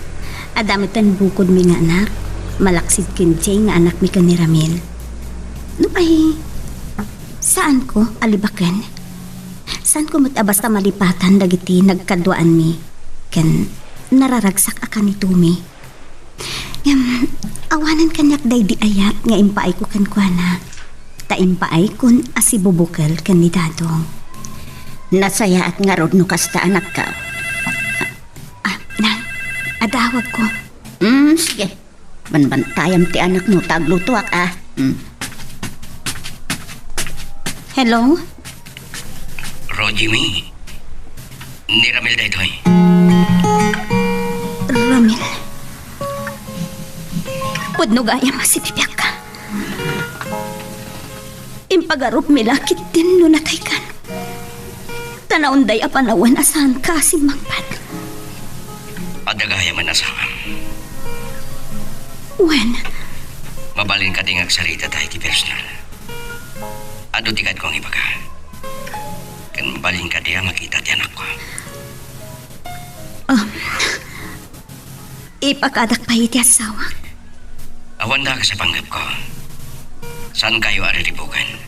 Adamitan bukod mi nga anak. Malaksid kinjay nga anak mi kaniramin. Nupay, saan ko alibakan? Saan ko basta malipatan dagiti nagkaduan mi? Kan nararagsak akan ito mi. Awanan kanyak day di ayat nga impaay ko kan kuana. Ta impaay kun asibubukal kanidadong. Nasaya at nga rod no kasta anak ka. Nang, adawag ko. Sige. Banbantayam ti anak mo taglutuak Hello? Rojimi, ni Ramil daytoy. Ramil. Pudno gaya masipipyak ka. Impagarup milakit din no natay kan. Tanaon day apanawan asahan ka si Mangpad. Adagaya man asama. When? Mabalin ka ding agsalita tayo ti personal. Ado tigad ko ang iba ka. Kan mabalin ka diya makita ti anak ko. Ipakadak pa iti asawa. Awan da ka sa panggap ko. Saan kayo arilibukan?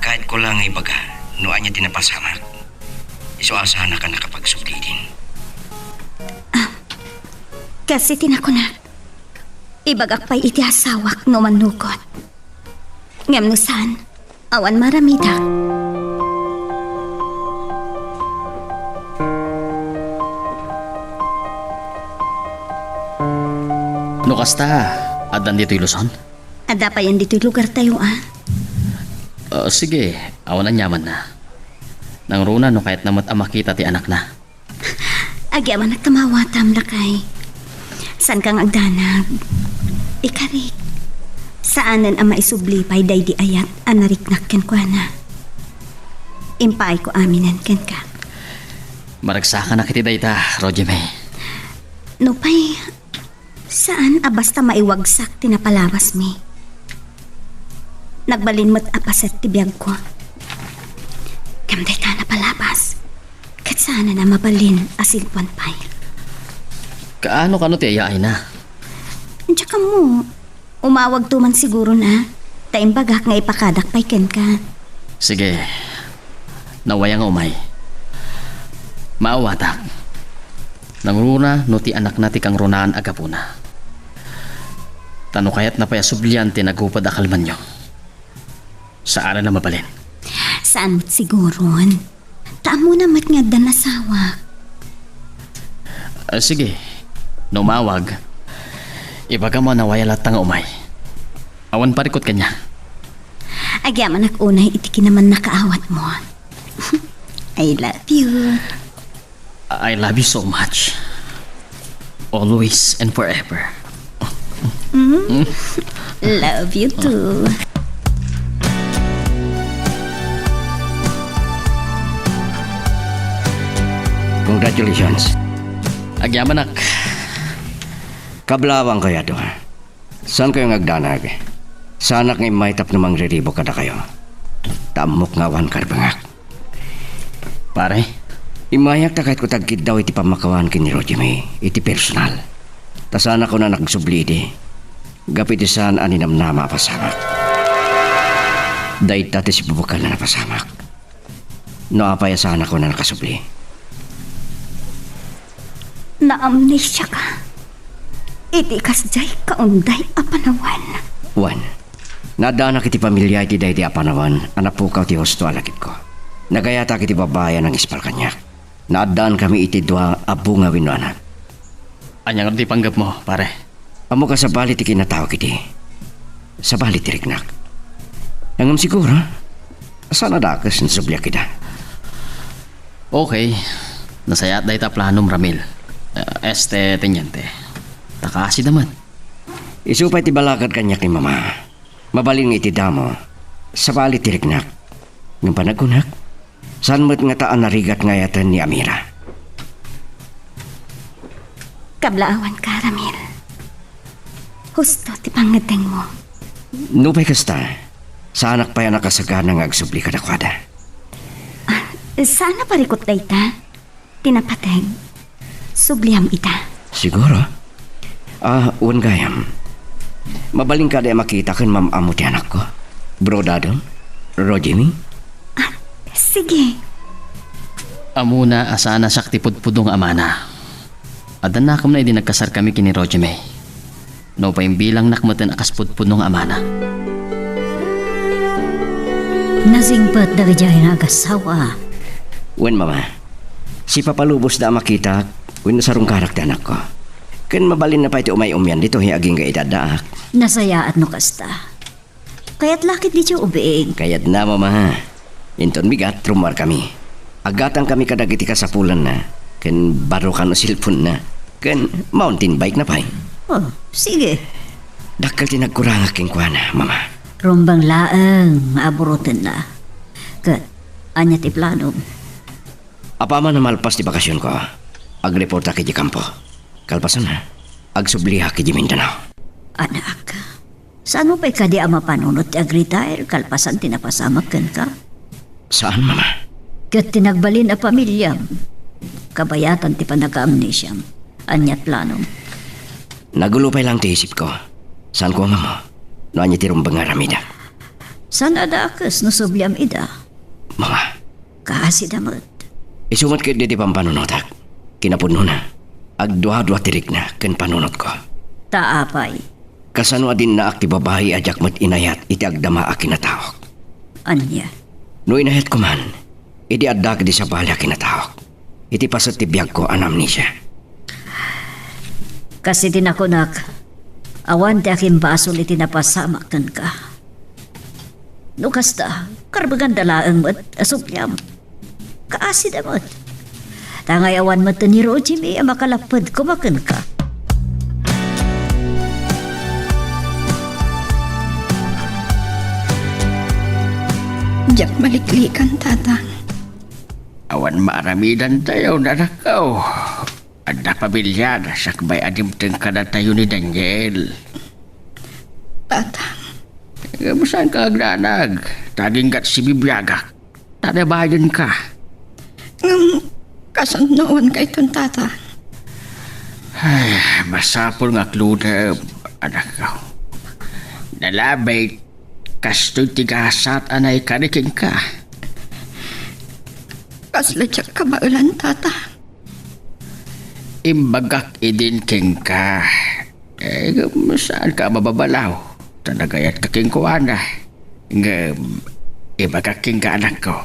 Kahit ko lang iba ka, noan niya tinapasamak. Isuasahan na ka nakapagsubli din. Kasi tinako na. Ibagak pa iti asawak no manukot. Ngam no saan, awan maramida. No kasta, adan dito'y Luzon? Ada pa yan dito'y lugar tayo Sige, awan ang yaman na. Nang runa no kahit namat ang makita ti anak na. Agyaman at tamawatam na kay. San kang agdanag? Ikarik. Saanan ang maisublipay day di ayat anariknak ken kwa na. Impay ko aminan ken ka. Maragsakan na kiti dayta, Roger May. Nupay, saan basta maiwagsak tinapalawas mi? Nagbalin mo't apaset ti biyag ko. Kamday ta na palabas. Kat sana na mabalin asilpuan pay. Kaano kano ti ayaay na? Tsaka mo, umawag tuman siguro na. Taimbagak nga ipakadak pay ken ka. Sige, nawaya nga umay. Maawatak. Nangruna no ti anak na ti kang runaan agapuna. Tano kayat na paya subliante nagupad akalman nyo. Saan na mabalin? Saan mo't siguron? Taamo na mat nga danasawa. Sige, numawag. Ibaga mo nawaya lahat nga umay. Awan parikot kanya. Agyaman ak unay itiki naman nakaawat mo. I love you. I love you so much. Always and forever. Love you too. Congratulations. Agyaman ak. Kablawang kaya to. Saan kayo ngagdanag? Sana ngay maitap namang riribo kada kayo. Tamok nga wan karbangak. Pare, Imayak ta kahit ko tagkid daw iti pamakawan kini Roger May, iti personal. Tasana ko na nagsubli iti. Gapit isan aninam na mapasamak. Dahil dati si bubukal na napasamak. Naapaya sana ko na nakasubli. Na-amnesia ka. Iti kasjay kaunday apanawan. Juan, nadanak iti pamilya iti day di apanawan, anak pukaw ti hosto alakit ko. Nagayata kiti babayan ng ispal kanyak. Naadaan kami iti dua abunga wino anak. Anyang di panggap mo, pare. Amo ka sa balit ti kinatawag iti. Sa balit ti riknak. Nangam siguro, sana dakas nasublia kita. Okay, nasayat dahi ta planom Ramil. Teniente. Takasi naman. Isupay ti balakad kanyak ni mama. Mabaling iti damo. Sa balit ti riknak. Ng panagunak. Saan mo't nga taan narigat ngayatan ni Amira? Kablaawan ka, Ramil. Husto ti pangateng mo. Nupay kasta. Sa anak pa yan nakasagana nga agsubli kadakwada. Sana parikot da ita. Tinapateng. Subliam ita. Siguro? Uwan gayam. Mabaling ka da makita kan mamamo ti anak ko. Brodadong? Rojimi? Sige. Amuna asana sakti pudpudong amana. Adan na na idi nagkasar kami kini Roger May. No pa yung bilang nakmatan akas pudpudong amana. Nasingpat na gajay na agasawa. Wen mama, si papalubos da makita, wen nasarong karakter anak ko. Kan mabalin na pa iti umay-umyan dito hiaging ka idadaak. Nasaya at no kasta. Kaya't lakit di siya ubiig. Kaya't na mama, inton bigat trumar kami. Agatan kami kadagiti kasapulan na, kan barokan o silpon na, kan mountain bike na pa. Oh, sige. Dakal tinagkurang aking kuwana, mama. Rumbang laang, maaburutin na. Kat, anya ti plano. Apama na malpas di bakasyon ko, agreporta kay di kampo. Kalpasan na, agsubliha kay di Mindanao. Anak, saan mo pa'y kadi ama panunot ti agretire kalpasan tinapasamak kan ka? Saan, mama? Kat tinagbalin a pamilyam. Kabayatan ti panaka-amnesyam. Anyat plano. Nagulupay lang ti isip ko. Saan ko mama? No anya ti rumbang aramida. Saan adakas no subliam ida? Mama. Kasi damot. Isumat kay di pampanunotak. Kinapudno na. Agduha-duha tirik na ken panunot ko. Taapay. Kasano din na akti babae ajak mat inayat iti agdama a kinatawag. Anya? No inayat ko man, iti adda di sa bala kinatawag. Iti pasat ti biyag ko anam ni siya. Kasi tinakunak, awan ti aking basol iti napasamak kan ka. No kasta, karbagan dalaang mat asubyam. Kaasi damot. Tangay awan mat ni Roger May makalapad kumakan ka. Diyak maliklikan, tatang. Awan maaramidan tayo na nakaw. Ada pamilyar sa kabay adim tengkada tayo ni Daniel. Tatang, Gamusan ka agdanag. Taging gat si Bibiagak. Tadabayan ka. kasanoon ka itong tatang. Ay, masapol nga kludem, anak ko. Nalabay, kasto'y tigasat anay kaniking ka. Kasla siya kabaulan, tatang. Imbagak idin king ka. Saan ka mababalaw? Tanagayat ka king kuwana. Ibagak king ka anak ko.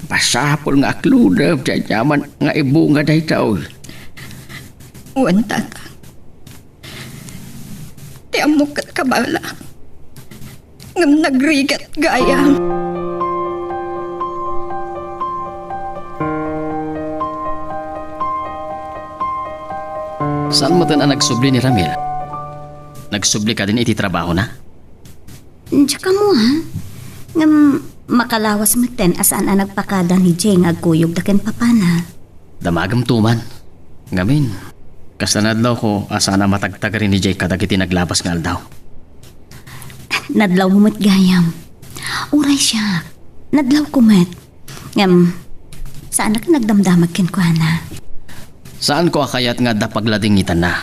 Pasapol nga kludem, dyan yaman nga ibunga day tao. Uwan, tatang. Ti amukat kabala. Ngam nagrigat gayang. Saan mo tan nagsubli ni Ramil? Nagsubli ka din iti trabaho na? Tsaka mo ha? Ngam makalawas mo ten asaan ang nagpakada ni Jay nga agkuyog daken papana. Damagam tuman. Ngamin, kasanadlaw ko asa na matagtag rin ni Jay kadagiti naglabas nga aldaw. Nadlaw mo gayam. Uray siya. Nadlaw ko met. Ngam, saan ka nagdamdamag kinkwana? Saan ko akayat nga dapagladingitan na?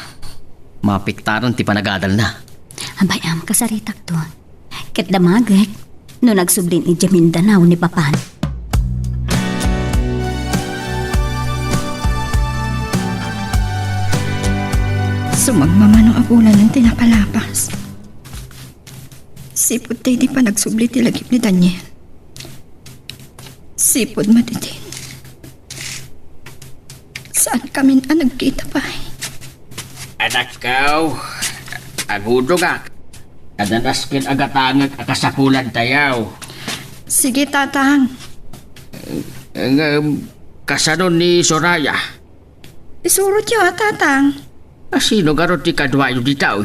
Mapiktaran ti panagadal na. Abayam, kasaritak to. Ket damagek, no nagsublin ni Mindanao ni Papan. Sumagmama ng abulan ng tinapalapas. Sipod tayo di pa nagsubli tilagip ni Daniel. Sipod matitin. Saan kami na nagkita pa? Anak ko, agudo nga. Adanaskin agatangag akasapulan tayaw. Sige, tatang. Kasanon ni Soraya. Isurot yun, tatang. Sino garot ti kadwayo di tao?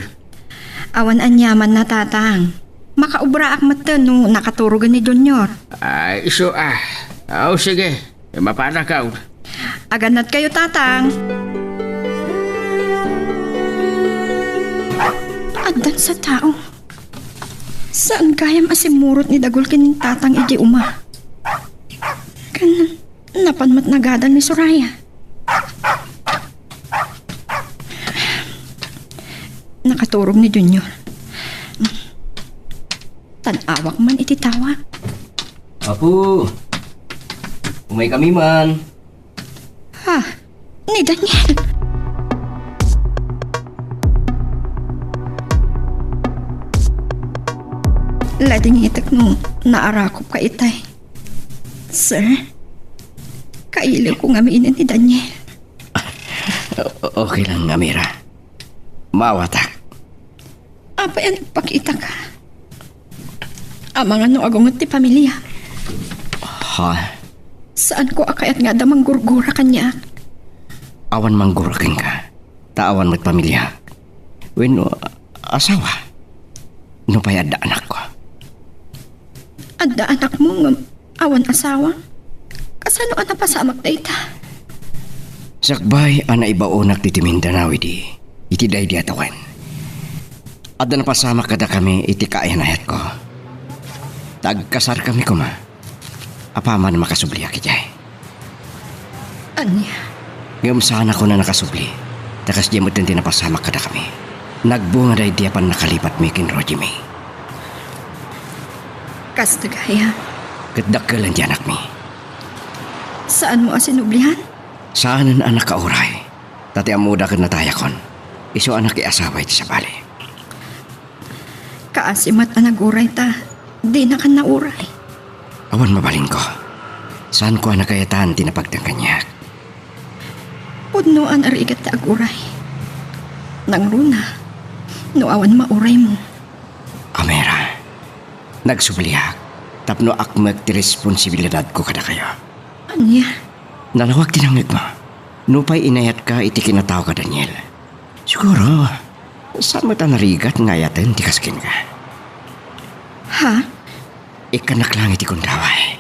Awan anyaman na, tatang. Makaubra ak mata no nakaturugan ni Junior. Ay, iso sige. Mapana ka. Aganat kayo, tatang. Adan sa tao. Saan kaya masimurot ni Dagol kinin tatang iti uma? Kan napanmat nagadan ni Soraya. Nakaturog ni Junior. Tanawak man iti tawa. Apo, umay kami man. Ha? Ni Daniel. Lading itak no naarakop ka itay. Sir, kailiw ko nga miinin ni Daniel. Okay lang, Amira. Mawatak. Apa yan pakita ka? Amang ano agungot ti pamilya. Ha? Saan ko akayat nga damang gurgura kanya? Awan manggurakin ka. Taawan mo't pamilya. When asawa. No payad da anak ko. Adda anak mo nga awan asawa? Kasano ka napasamak na ita? Sakbay, ana ibaunak ti Mindanao di. Iti day di atawan. Adda napasama kada kami iti kaayanayat ko. Tagkasar kami kuma. Apaman makasubliak ijay. Anya? Ngam sana ko na nakasubli. Takas di mo din napasama kada kami. Nagbunga day di apan nakalipat mikin Roji May. Kastagaya. Kadakkalan di anak mi. Saan mo asinublihan? Saanan anak kauray. Tati amuda ka natayakon. Iso anak iasaway ti sa bali. Kaasimat na naguray ta. Di na ka nauray. Awan mabalin ko. Saan ko nakayatan tinapagtang kanyak? Pudno ang arigat ta aguray. Nang runa. No awan mauray mo. Amera. Nagsubliak. Tapno akmak ti responsibilidad ko kada kayo. Anya? Nalawag tinangag mo. Nupay inayat ka iti kinataw ka, Daniel. Siguro, saan mo ta narigat ngayatan ti kaskin ka? Ha? Ikanak lang iti kundaway.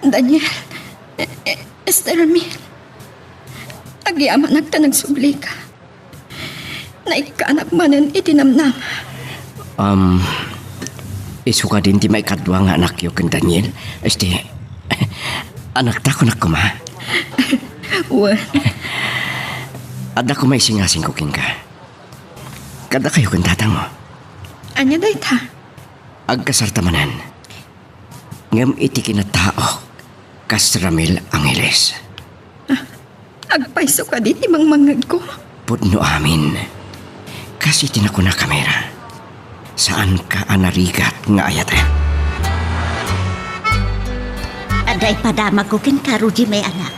Daniel, Esther Ramil, agyaman nagta nagsubli ka. Naikanak manan itinamnam. Isuka din ti may kadwa nga anak yo ken Daniel. Anak ta ko na kuma. Wan, Ada ko may singasing kuking ka. Kada kayo ken tatang mo. anya day ta? Agkasartamanan. Ngam iti kinatao. Kas Ramil Angeles. Agpaiso ka di timang mangag ko. Pudno amin. Kasi tinako na kamera. Saan ka anarigat nga ayat? Aday padamag ko ken karuji may anak.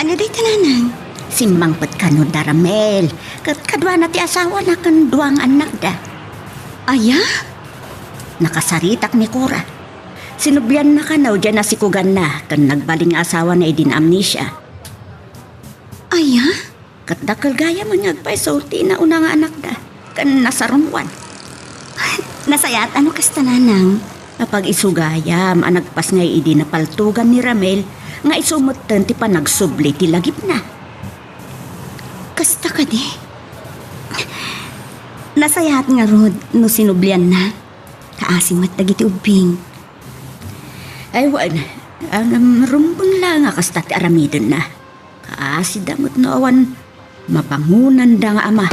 Ano day tananang? Simmangpet kano daramel. Kat kadwa na ti asawa na kan duang anak da. Aya? Nakasaritak ni Cora. Sinubyan na kanaw dyan na sikugan na kan nagbaling asawa na idin amnesia. Aya? Kat dakal gaya man nagpaisulti na una nga anak da. Kan nasarungwan. Nasayat ano kas tananang? Kapag isugayam, anagpas ngay idi na paltugan ni Ramel, nga isumutan ti pa nagsubli ti lagip na. Kasta ka di? Nasayat nga rod, no sinublian na. Kaasim at dagiti ubing. Ay wan, ang rumbang lang nga kasta ti aramidon na. Kaasi damot no awan, mapangunan da nga ama.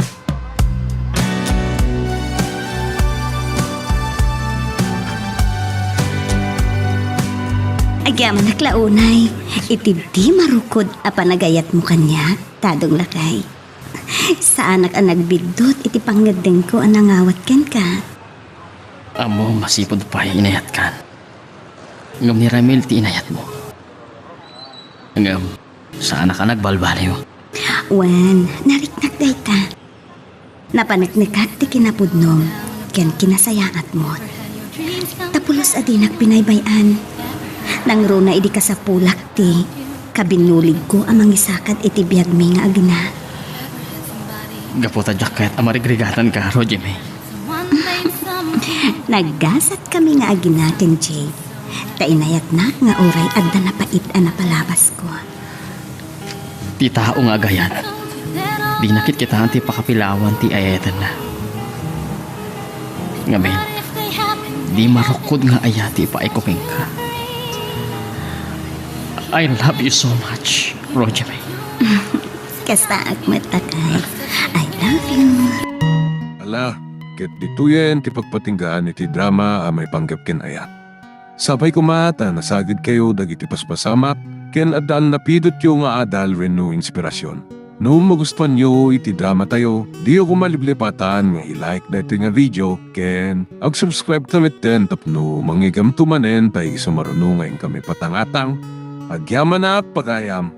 Agyaman naklaunay, itibdi marukod a panagayat mo kanya, tadong lakay. Sa anak ang nagbidot, iti pangadeng ko ang nangawat ken ka. Amo, masipod pa inayat kan. Ngam ni Ramil ti inayat mo. Ngam, saan ka nagbalbaliw? Wan, nariknak day ta. Napanagnikat ti kinapudnom, ken kinasayaat mo. Tapulos adinak pinaybayan. Nang runa idi ka sa pulak ti, kabinulig ko ang mangisakad iti biyag mi nga agina. Gaputa jacket, amarigregatan ka, Rojime. Naggasat kami nga agina ken Jay. Tainayat na nga oray adda na pait a napalabas ko. Ti tao nga gayat. Di nakit kita ti pakapilawan ti ayatan na. Ngamin, di marukod nga ayati pa ikuking ka. I love you so much, Rojime. Kasta agmatakay. I love you. Ala, ket dituyen ti pagpatinggaan iti drama a may panggap ken ayat. Sabay kumata nasagid kayo dagiti paspasamak ken adal napidot yo nga adal renno inspirasyon. No magustuhan nyo iti drama tayo, di ako maliblipatan nga i-like dito nga video ken ag-subscribe tamit den tapno mangigam tumanen tay sumarunong ngayon kami patangatang. Agyaman na pagayam.